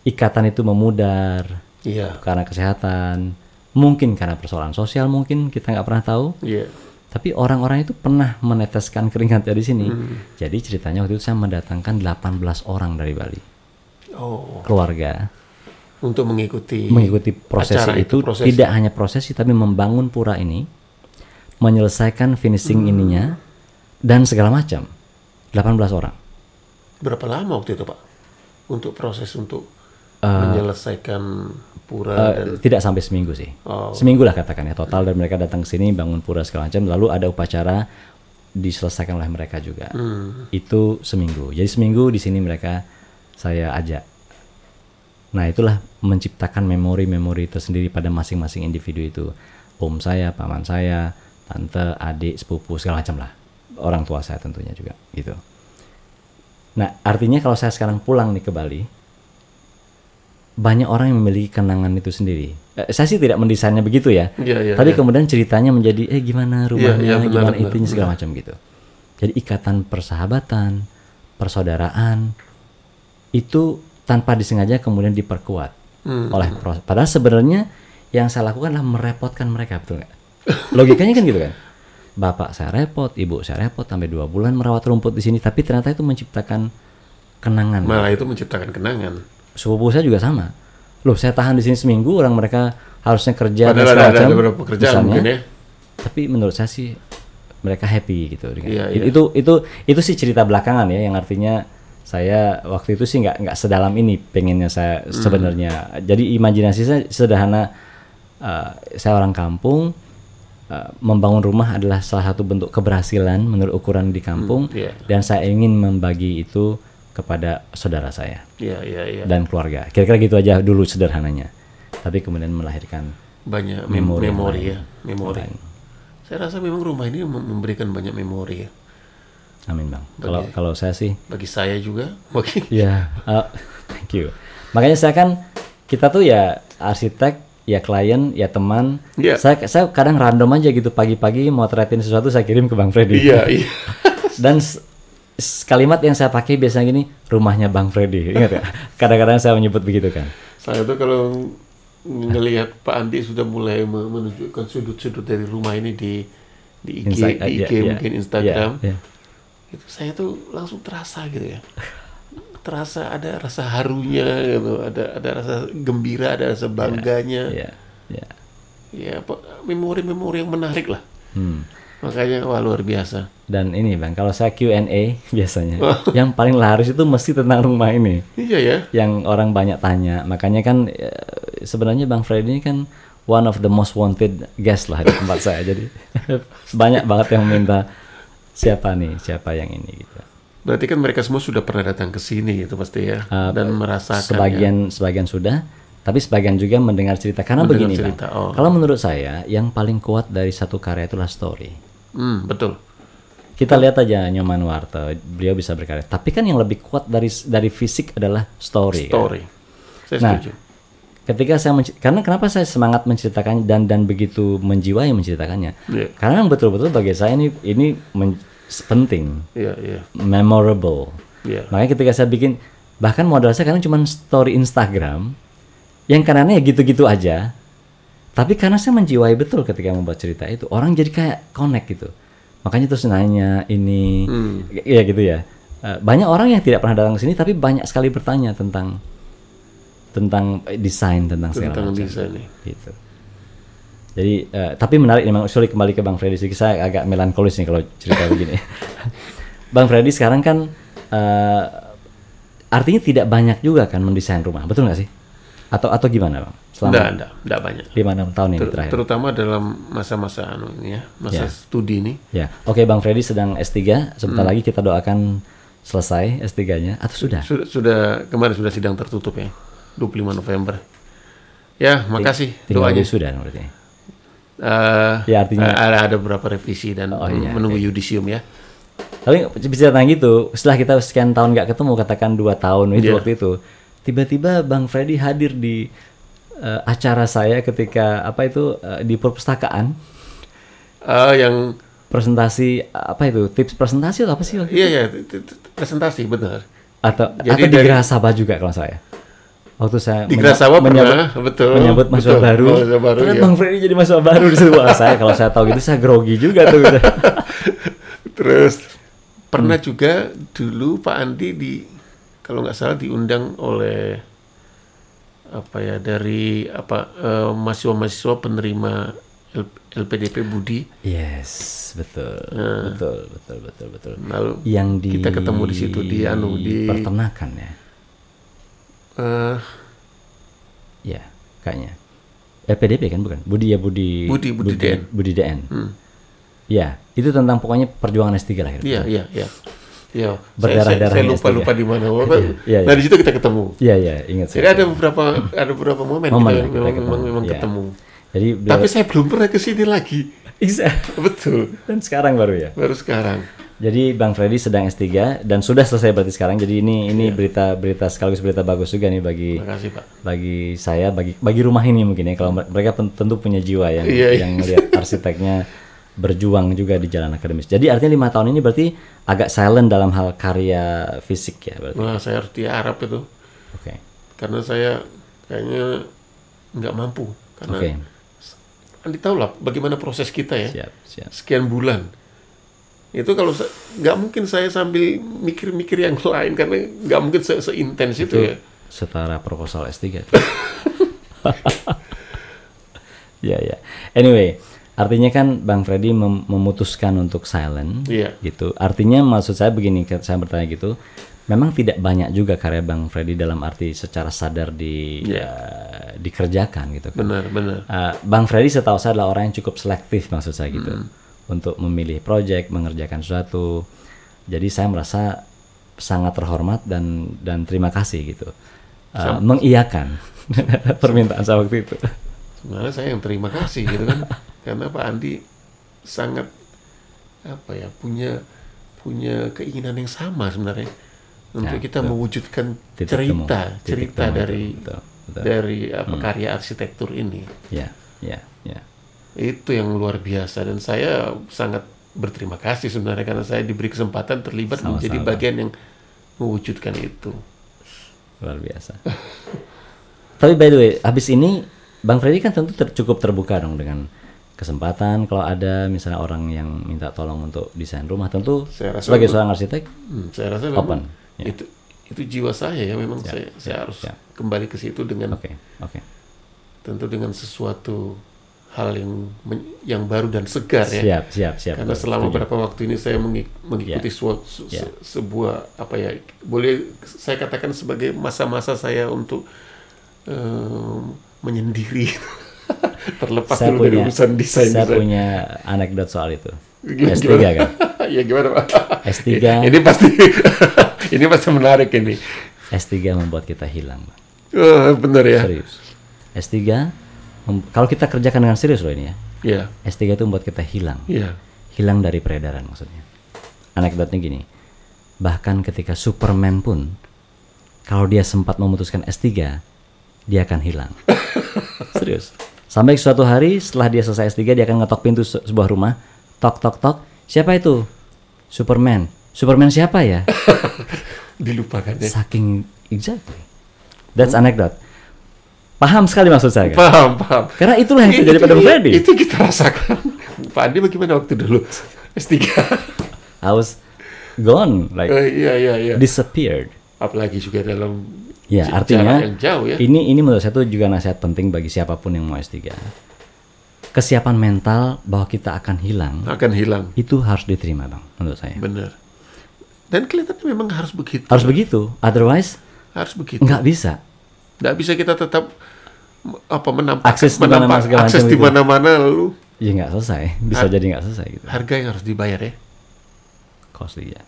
S1: ikatan itu memudar. Karena kesehatan, mungkin karena persoalan sosial, mungkin kita nggak pernah tahu. Tapi orang-orang itu pernah meneteskan keringatnya di sini. Jadi ceritanya waktu itu saya mendatangkan 18 orang dari Bali, keluarga,
S2: untuk mengikuti
S1: prosesi itu. Tidak hanya prosesi, tapi membangun pura ini, menyelesaikan finishing ininya, dan segala macam. 18 orang.
S2: Berapa lama waktu itu, Pak? Untuk proses untuk menyelesaikan pura
S1: tidak sampai seminggu sih. Seminggu lah katakan ya total, dan mereka datang ke sini bangun pura segala macam, lalu ada upacara diselesaikan oleh mereka juga. Itu seminggu. Jadi seminggu di sini mereka saya ajak. Nah, itulah menciptakan memori-memori tersendiri pada masing-masing individu itu. Om saya, paman saya, tante, adik, sepupu segala macam lah. Orang tua saya tentunya juga gitu. Nah, artinya kalau saya sekarang pulang nih ke Bali, banyak orang yang memiliki kenangan itu sendiri. Saya sih tidak mendesainnya begitu ya. Tapi kemudian ceritanya menjadi gimana rumahnya, gimana intinya segala macam gitu. Jadi ikatan persahabatan, persaudaraan itu tanpa disengaja kemudian diperkuat oleh proses. Padahal sebenarnya yang saya lakukan adalah merepotkan mereka, betul nggak? Logikanya kan gitu kan. Bapak saya repot, ibu saya repot sampai 2 bulan merawat rumput di sini, tapi ternyata itu menciptakan kenangan.
S2: Malah itu menciptakan kenangan.
S1: Sepupu saya juga sama. Loh, saya tahan di sini seminggu, orang mereka harusnya kerja dan
S2: segala macam. Ada beberapa
S1: pekerjaan
S2: mungkin ya.
S1: Tapi menurut saya sih mereka happy gitu. Itu sih cerita belakangan ya, yang artinya saya waktu itu sih nggak sedalam ini pengennya saya sebenarnya. Jadi imajinasi saya sederhana. Saya orang kampung, membangun rumah adalah salah satu bentuk keberhasilan menurut ukuran di kampung, dan saya ingin membagi itu kepada saudara saya dan keluarga. Kira-kira gitu aja dulu sederhananya. Tapi kemudian melahirkan
S2: banyak memori. Saya rasa memang rumah ini memberikan banyak memori ya.
S1: Amin Bang. Kalau saya sih.
S2: Bagi saya juga.
S1: Ya, thank you. Makanya kita tuh ya arsitek, ya klien, ya teman. Saya kadang random aja gitu, pagi-pagi mau motretin sesuatu saya kirim ke Bang Freddy. Dan kalimat yang saya pakai biasanya gini, rumahnya Bang Freddy. Ingat ya? Kadang-kadang saya menyebut begitu kan.
S2: Saya tuh kalau ngelihat Pak Andi sudah mulai menunjukkan sudut-sudut dari rumah ini di IG, mungkin Instagram, itu saya tuh langsung terasa gitu ya. Terasa ada rasa harunya gitu, ada rasa gembira, ada rasa bangganya. Ya, memori-memori yang menarik lah. Makanya wah luar biasa. Dan
S1: ini Bang, kalau saya Q&A biasanya yang paling laris itu mesti tentang rumah ini.
S2: Iya ya.
S1: Yang orang banyak tanya. Makanya kan sebenarnya Bang Freddy ini kan one of the most wanted guest lah di tempat saya. Jadi banyak banget yang minta siapa yang ini gitu.
S2: Berarti kan mereka semua sudah pernah datang ke sini itu pasti ya, dan merasakan.
S1: Sebagian sudah, tapi sebagian juga mendengar cerita. Karena begini Bang, kalau menurut saya yang paling kuat dari satu karya itulah story.
S2: Betul.
S1: Kita lihat aja Nyoman Warta, beliau bisa berkarya. Tapi kan yang lebih kuat dari fisik adalah story.
S2: Story. Kan? Saya setuju.
S1: Ketika karena kenapa saya semangat menceritakannya dan begitu menjiwai menceritakannya? Karena betul-betul bagi saya ini penting, memorable. Makanya ketika saya bikin, bahkan modal saya kadang cuma story Instagram, yang kanannya ya gitu-gitu aja. Tapi karena saya menjiwai betul ketika membuat cerita itu, orang jadi kayak connect gitu. Makanya terus nanya ini, ya gitu ya. Banyak orang yang tidak pernah datang ke sini, tapi banyak sekali bertanya tentang desain, tentang segala macam. Gitu. Jadi, tapi menarik memang. Sorry, kembali ke Bang Freddy. Saya agak melankolis nih kalau cerita begini. Bang Freddy sekarang kan artinya tidak banyak juga kan mendesain rumah, betul nggak sih? Atau gimana Bang?
S2: Enggak banyak.
S1: 5-6 tahun ini terakhir.
S2: Terutama dalam masa-masa studi ini.
S1: Ya, oke Bang Freddy sedang S3. Sebentar lagi kita doakan selesai S3-nya. Atau sudah?
S2: Sudah kemarin sudah sidang tertutup ya, 25 November. Ya, makasih doanya.
S1: Sudah berarti.
S2: Ya artinya ada beberapa revisi dan menunggu yudisium ya.
S1: Tapi bisa tanya gitu, setelah kita sekian tahun nggak ketemu, katakan 2 tahun waktu itu, tiba-tiba Bang Freddy hadir di acara saya ketika di perpustakaan.
S2: Yang
S1: presentasi tips presentasi atau apa sih waktu itu?
S2: Iya, presentasi benar.
S1: Atau di Geraha Sabah juga kalau saya. Waktu saya
S2: di Geraha Sabah menyambut
S1: mahasiswa baru. Karena Bang Freddy jadi mahasiswa baru di situ. Kalau saya tahu gitu saya grogi juga tuh.
S2: Terus pernah juga dulu Pak Andi kalau nggak salah diundang oleh dari mahasiswa penerima LPDP Budi.
S1: Yes, betul.
S2: Lalu
S1: yang
S2: kita ketemu di situ di
S1: peternakan ya. Ya, kayaknya. LPDP kan bukan? Budi DN. Ya, itu tentang pokoknya perjuangan S3 lah.
S2: Iya.
S1: Berdarah-darah.
S2: Saya lupa di mana. Nah, di situ kita ketemu.
S1: Iya, ingat saya.
S2: Jadi ada beberapa momen kita memang ketemu.
S1: Jadi
S2: tapi saya belum pernah ke sini lagi. Betul.
S1: Dan sekarang baru ya?
S2: Baru sekarang.
S1: Jadi Bang Freddy sedang S3 dan sudah selesai berarti sekarang. Jadi ini berita sekaligus berita bagus juga nih
S2: Makasih, Pak.
S1: bagi saya, bagi rumah ini mungkin ya. Kalau mereka tentu punya jiwa yang melihat arsiteknya berjuang juga di jalan akademis. Jadi artinya 5 tahun ini berarti agak silent dalam hal karya fisik ya berarti.
S2: Wah, saya harus diharap itu.
S1: Oke.
S2: Karena saya kayaknya nggak mampu. Karena Andi tahu lah bagaimana proses kita ya.
S1: Siap.
S2: Sekian bulan. Itu kalau nggak mungkin saya sambil mikir-mikir yang lain karena nggak mungkin seintens itu ya.
S1: Setara proposal S3. Ya. Anyway, artinya kan Bang Freddy memutuskan untuk silent, gitu. Artinya maksud saya begini, saya bertanya gitu, Memang tidak banyak juga karya Bang Freddy dalam arti secara sadar dikerjakan gitu kan.
S2: Benar.
S1: Bang Freddy setahu saya adalah orang yang cukup selektif, maksud saya gitu, untuk memilih proyek, mengerjakan sesuatu. Jadi saya merasa sangat terhormat dan terima kasih gitu, mengiyakan permintaan saya waktu itu.
S2: Sebenarnya saya yang terima kasih gitu kan, karena Pak Andi sangat punya keinginan yang sama sebenarnya untuk kita mewujudkan cerita dari karya arsitektur ini.
S1: Ya.
S2: Itu yang luar biasa, dan saya sangat berterima kasih sebenarnya karena saya diberi kesempatan terlibat menjadi bagian yang mewujudkan itu.
S1: Luar biasa. Tapi by the way, habis ini Bang Freddy kan tentu cukup terbuka dong dengan kesempatan kalau ada misalnya orang yang minta tolong untuk desain rumah, tentu sebagai seorang arsitek
S2: saya rasa
S1: open.
S2: Itu jiwa saya ya, memang saya harus kembali ke situ dengan tentu dengan sesuatu hal yang baru dan segar ya.
S1: Siap.
S2: Karena selama beberapa waktu ini saya mengikuti sebuah boleh saya katakan sebagai masa-masa saya untuk menyendiri. Terlepas dulu dari urusan desain.
S1: Saya punya anekdot soal itu. S3 kan?
S2: Ya gimana Pak?
S1: S3.
S2: Ini pasti menarik ini.
S1: S3 membuat kita hilang.
S2: Benar ya.
S1: Serius. S3 kalau kita kerjakan dengan serius loh ini ya.
S2: Iya.
S1: S3 itu membuat kita hilang.
S2: Iya.
S1: Hilang dari peredaran maksudnya. Anekdotnya gini. Bahkan ketika Superman pun kalau dia sempat memutuskan S3, dia akan hilang. Serius. Sampai suatu hari setelah dia selesai S3, dia akan ngetok pintu sebuah rumah. Tok. Siapa itu? Superman. Superman siapa ya?
S2: Dilupakan ya.
S1: Saking exactly. That's anecdote. Paham sekali maksud saya kan?
S2: Paham.
S1: Karena itulah yang terjadi pada Freddy.
S2: Itu kita rasakan. Pak Andi bagaimana waktu dulu S3?
S1: I was gone, like
S2: iya.
S1: disappeared.
S2: Apalagi juga dalam
S1: artinya
S2: yang jauh ya.
S1: Ini menurut saya itu juga nasihat penting bagi siapapun yang mau S3. Kesiapan mental bahwa kita akan hilang. Itu harus diterima, Bang, menurut saya.
S2: Benar. Dan kelihatannya memang harus begitu.
S1: Harus begitu. Otherwise
S2: harus begitu.
S1: Nggak bisa.
S2: Nggak bisa kita tetap menampakkan
S1: akses di
S2: mana-mana lalu.
S1: Ya nggak selesai. Bisa jadi nggak selesai gitu.
S2: Harga yang harus dibayar ya.
S1: Costly ya.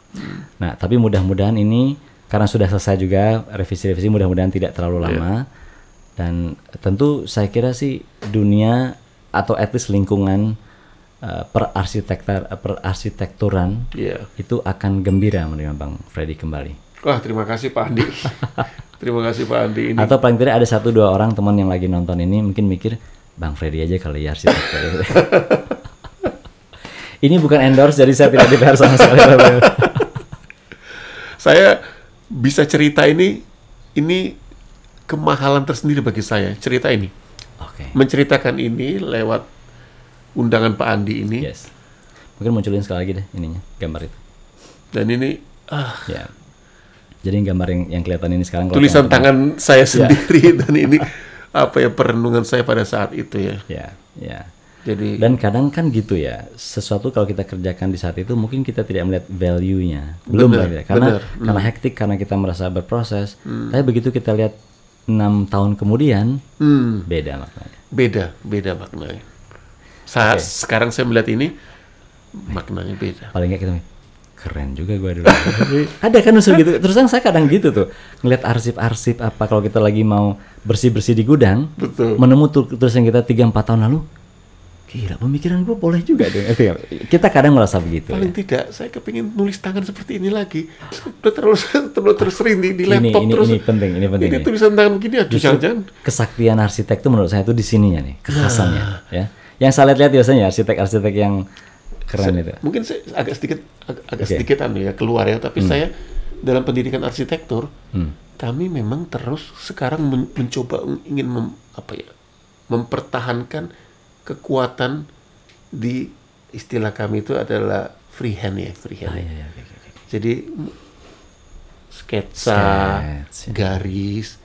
S1: Nah, tapi mudah-mudahan ini karena sudah selesai juga revisi-revisi, mudah-mudahan tidak terlalu lama. Dan tentu saya kira sih dunia atau at least lingkungan perarsitekturan itu akan gembira menerima Bang Freddy kembali.
S2: Wah, terima kasih Pak Andi. Terima kasih Pak Andi ini.
S1: Atau paling tidak ada 1-2 orang teman yang lagi nonton ini mungkin mikir Bang Freddy aja kali ya arsitek. Ini bukan endorse, jadi saya tidak dibayar sama sekali.
S2: Saya bisa cerita ini kemahalan tersendiri bagi saya, cerita ini. Menceritakan ini lewat undangan Pak Andi ini.
S1: Yes. Mungkin munculin sekali lagi deh ininya, gambar itu.
S2: Dan ini
S1: jadi gambar yang kelihatan ini sekarang
S2: tulisan tangan saya sendiri dan ini perenungan saya pada saat itu ya. Jadi
S1: dan kadang kan gitu ya, sesuatu kalau kita kerjakan di saat itu mungkin kita tidak melihat value-nya. Belum lagi karena hektik, karena kita merasa berproses. Tapi begitu kita lihat 6 tahun kemudian, beda maknanya.
S2: Beda maknanya. Sekarang saya melihat ini maknanya beda.
S1: Paling nggak kita keren juga gue dulu. Ada kan usul gitu. Terus saya kadang gitu tuh ngeliat arsip-arsip kalau kita lagi mau bersih-bersih di gudang, menemu tulisan kita 3-4 tahun lalu. Gila, pemikiran gue boleh juga dong. Kita kadang merasa begitu.
S2: Paling tidak, saya kepingin nulis tangan seperti ini lagi. Udah terus sering di laptop terus.
S1: Ini penting.
S2: Ini tulisan tangan begini, jangan-jangan.
S1: Kesaktian arsitek itu menurut saya itu di sininya nih, kekhasannya. Ya. Yang saya lihat biasanya arsitek-arsitek yang keren itu.
S2: Mungkin saya agak sedikit keluar ya, tapi saya dalam pendidikan arsitektur, kami memang terus sekarang mencoba ingin mempertahankan kekuatan di istilah kami itu adalah freehand. Jadi sketsa, garis.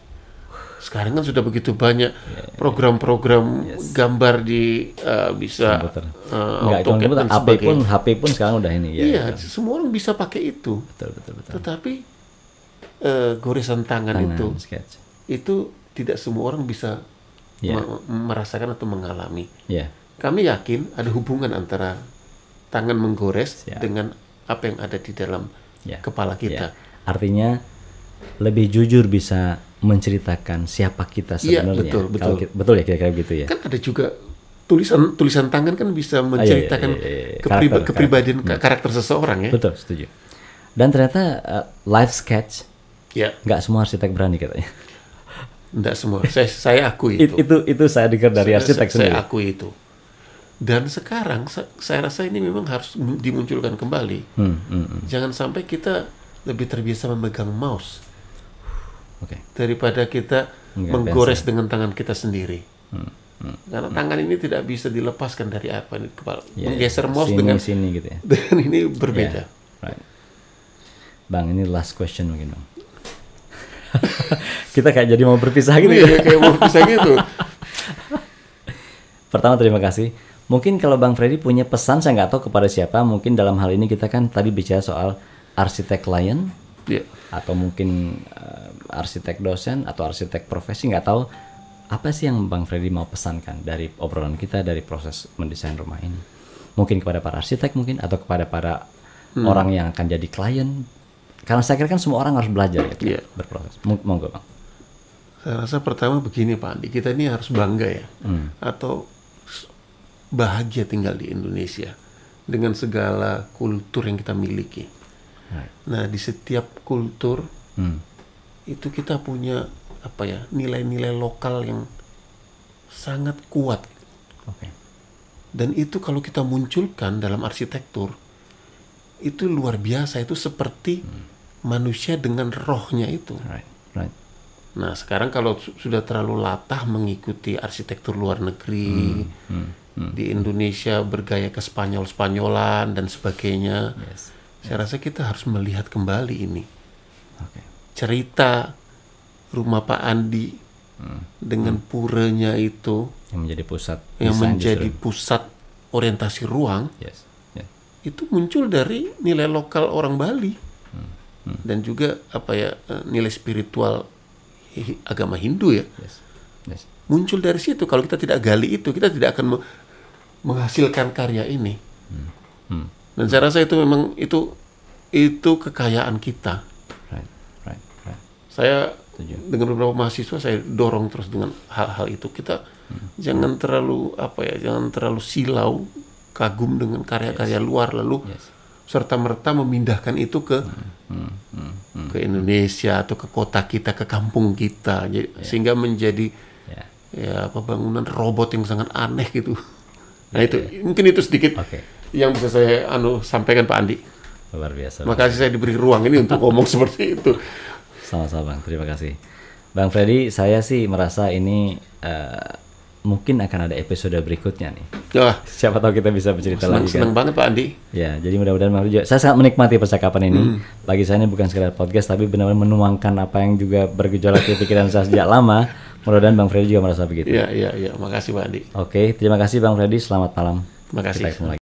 S2: Sekarang kan sudah begitu banyak program-program gambar di bisa AutoCAD dan sebagainya.
S1: HP pun sekarang udah ini.
S2: Semua orang bisa pakai itu.
S1: Betul.
S2: Tetapi goresan tangan itu
S1: sketch.
S2: itu tidak semua orang bisa
S1: Ya.
S2: merasakan atau mengalami.
S1: Ya.
S2: Kami yakin ada hubungan antara tangan menggores
S1: Siap.
S2: dengan apa yang ada di dalam
S1: Ya.
S2: kepala kita.
S1: Ya. Artinya lebih jujur bisa menceritakan siapa kita
S2: Iya,
S1: sebenarnya.
S2: betul, betul.
S1: Kalau betul ya kira-kira gitu ya.
S2: Kan ada juga tulisan tangan kan bisa menceritakan
S1: Karakter,
S2: kepribadian karakter seseorang ya.
S1: Betul, setuju. Dan ternyata live sketch
S2: Ya,
S1: nggak semua arsitek berani katanya.
S2: enggak semua. Saya akui itu.
S1: Itu saya dengar dari arsitek sendiri.
S2: Saya akui itu. Dan sekarang saya rasa ini memang harus dimunculkan kembali. Jangan sampai kita lebih terbiasa memegang mouse
S1: Oke.
S2: daripada kita menggores dengan tangan kita sendiri. Karena tangan ini tidak bisa dilepaskan dari apa ini kepala. Menggeser mouse
S1: sini gitu ya.
S2: dengan ini berbeda.
S1: Right. Bang, ini last question mungkin, Bang. Kita kayak jadi mau berpisah gitu ya.
S2: Kayak mau bisa gitu.
S1: Pertama terima kasih. Mungkin kalau Bang Freddy punya pesan, saya nggak tahu kepada siapa. Mungkin dalam hal ini kita kan tadi bicara soal arsitek klien, atau mungkin arsitek dosen atau arsitek profesi, nggak tahu apa sih yang Bang Freddy mau pesankan dari obrolan kita, dari proses mendesain rumah ini. Mungkin kepada para arsitek mungkin, atau kepada para orang yang akan jadi klien. Karena saya kira kan semua orang harus belajar ya, berproses. Monggo Bang.
S2: Saya rasa pertama begini Pak Andi, kita ini harus bangga ya, atau bahagia tinggal di Indonesia dengan segala kultur yang kita miliki. Nah, di setiap kultur itu kita punya apa ya, nilai-nilai lokal yang sangat kuat. Dan itu kalau kita munculkan dalam arsitektur, itu luar biasa. Itu seperti manusia dengan rohnya itu. Nah, sekarang kalau sudah terlalu latah mengikuti arsitektur luar negeri, di Indonesia bergaya ke Spanyol-Spanyolan dan sebagainya, saya rasa kita harus melihat kembali ini. Cerita rumah Pak Andi dengan puranya itu
S1: yang menjadi pusat,
S2: yang menjadi pusat orientasi ruang, itu muncul dari nilai lokal orang Bali dan juga apa ya, nilai spiritual agama Hindu ya. Muncul dari situ. Kalau kita tidak gali itu, kita tidak akan menghasilkan karya ini. Dan saya rasa itu memang itu kekayaan kita. Saya dengan beberapa mahasiswa saya dorong terus dengan hal-hal itu. Kita jangan terlalu jangan terlalu silau kagum dengan karya-karya luar lalu serta-merta memindahkan itu ke Indonesia atau ke kota kita, ke kampung kita, sehingga menjadi bangunan robot yang sangat aneh gitu. Nah itu mungkin itu sedikit yang bisa saya sampaikan Pak Andi.
S1: Luar biasa.
S2: Makasih saya diberi ruang ini untuk ngomong seperti itu.
S1: Sama-sama Bang, terima kasih. Bang Freddy, saya sih merasa ini mungkin akan ada episode berikutnya nih. Siapa tahu kita bisa bercerita lagi kan.
S2: Senang banget Pak Andi.
S1: Ya, jadi mudah-mudahan saya sangat menikmati percakapan ini. Bagi saya ini bukan sekedar podcast, tapi benar-benar menuangkan apa yang juga bergejolak di pikiran saya sejak lama. Mudah-mudahan Bang Freddy juga merasa begitu.
S2: Iya. Makasih Pak Andi.
S1: Oke, terima kasih Bang Freddy. Selamat malam.
S2: Terima kasih.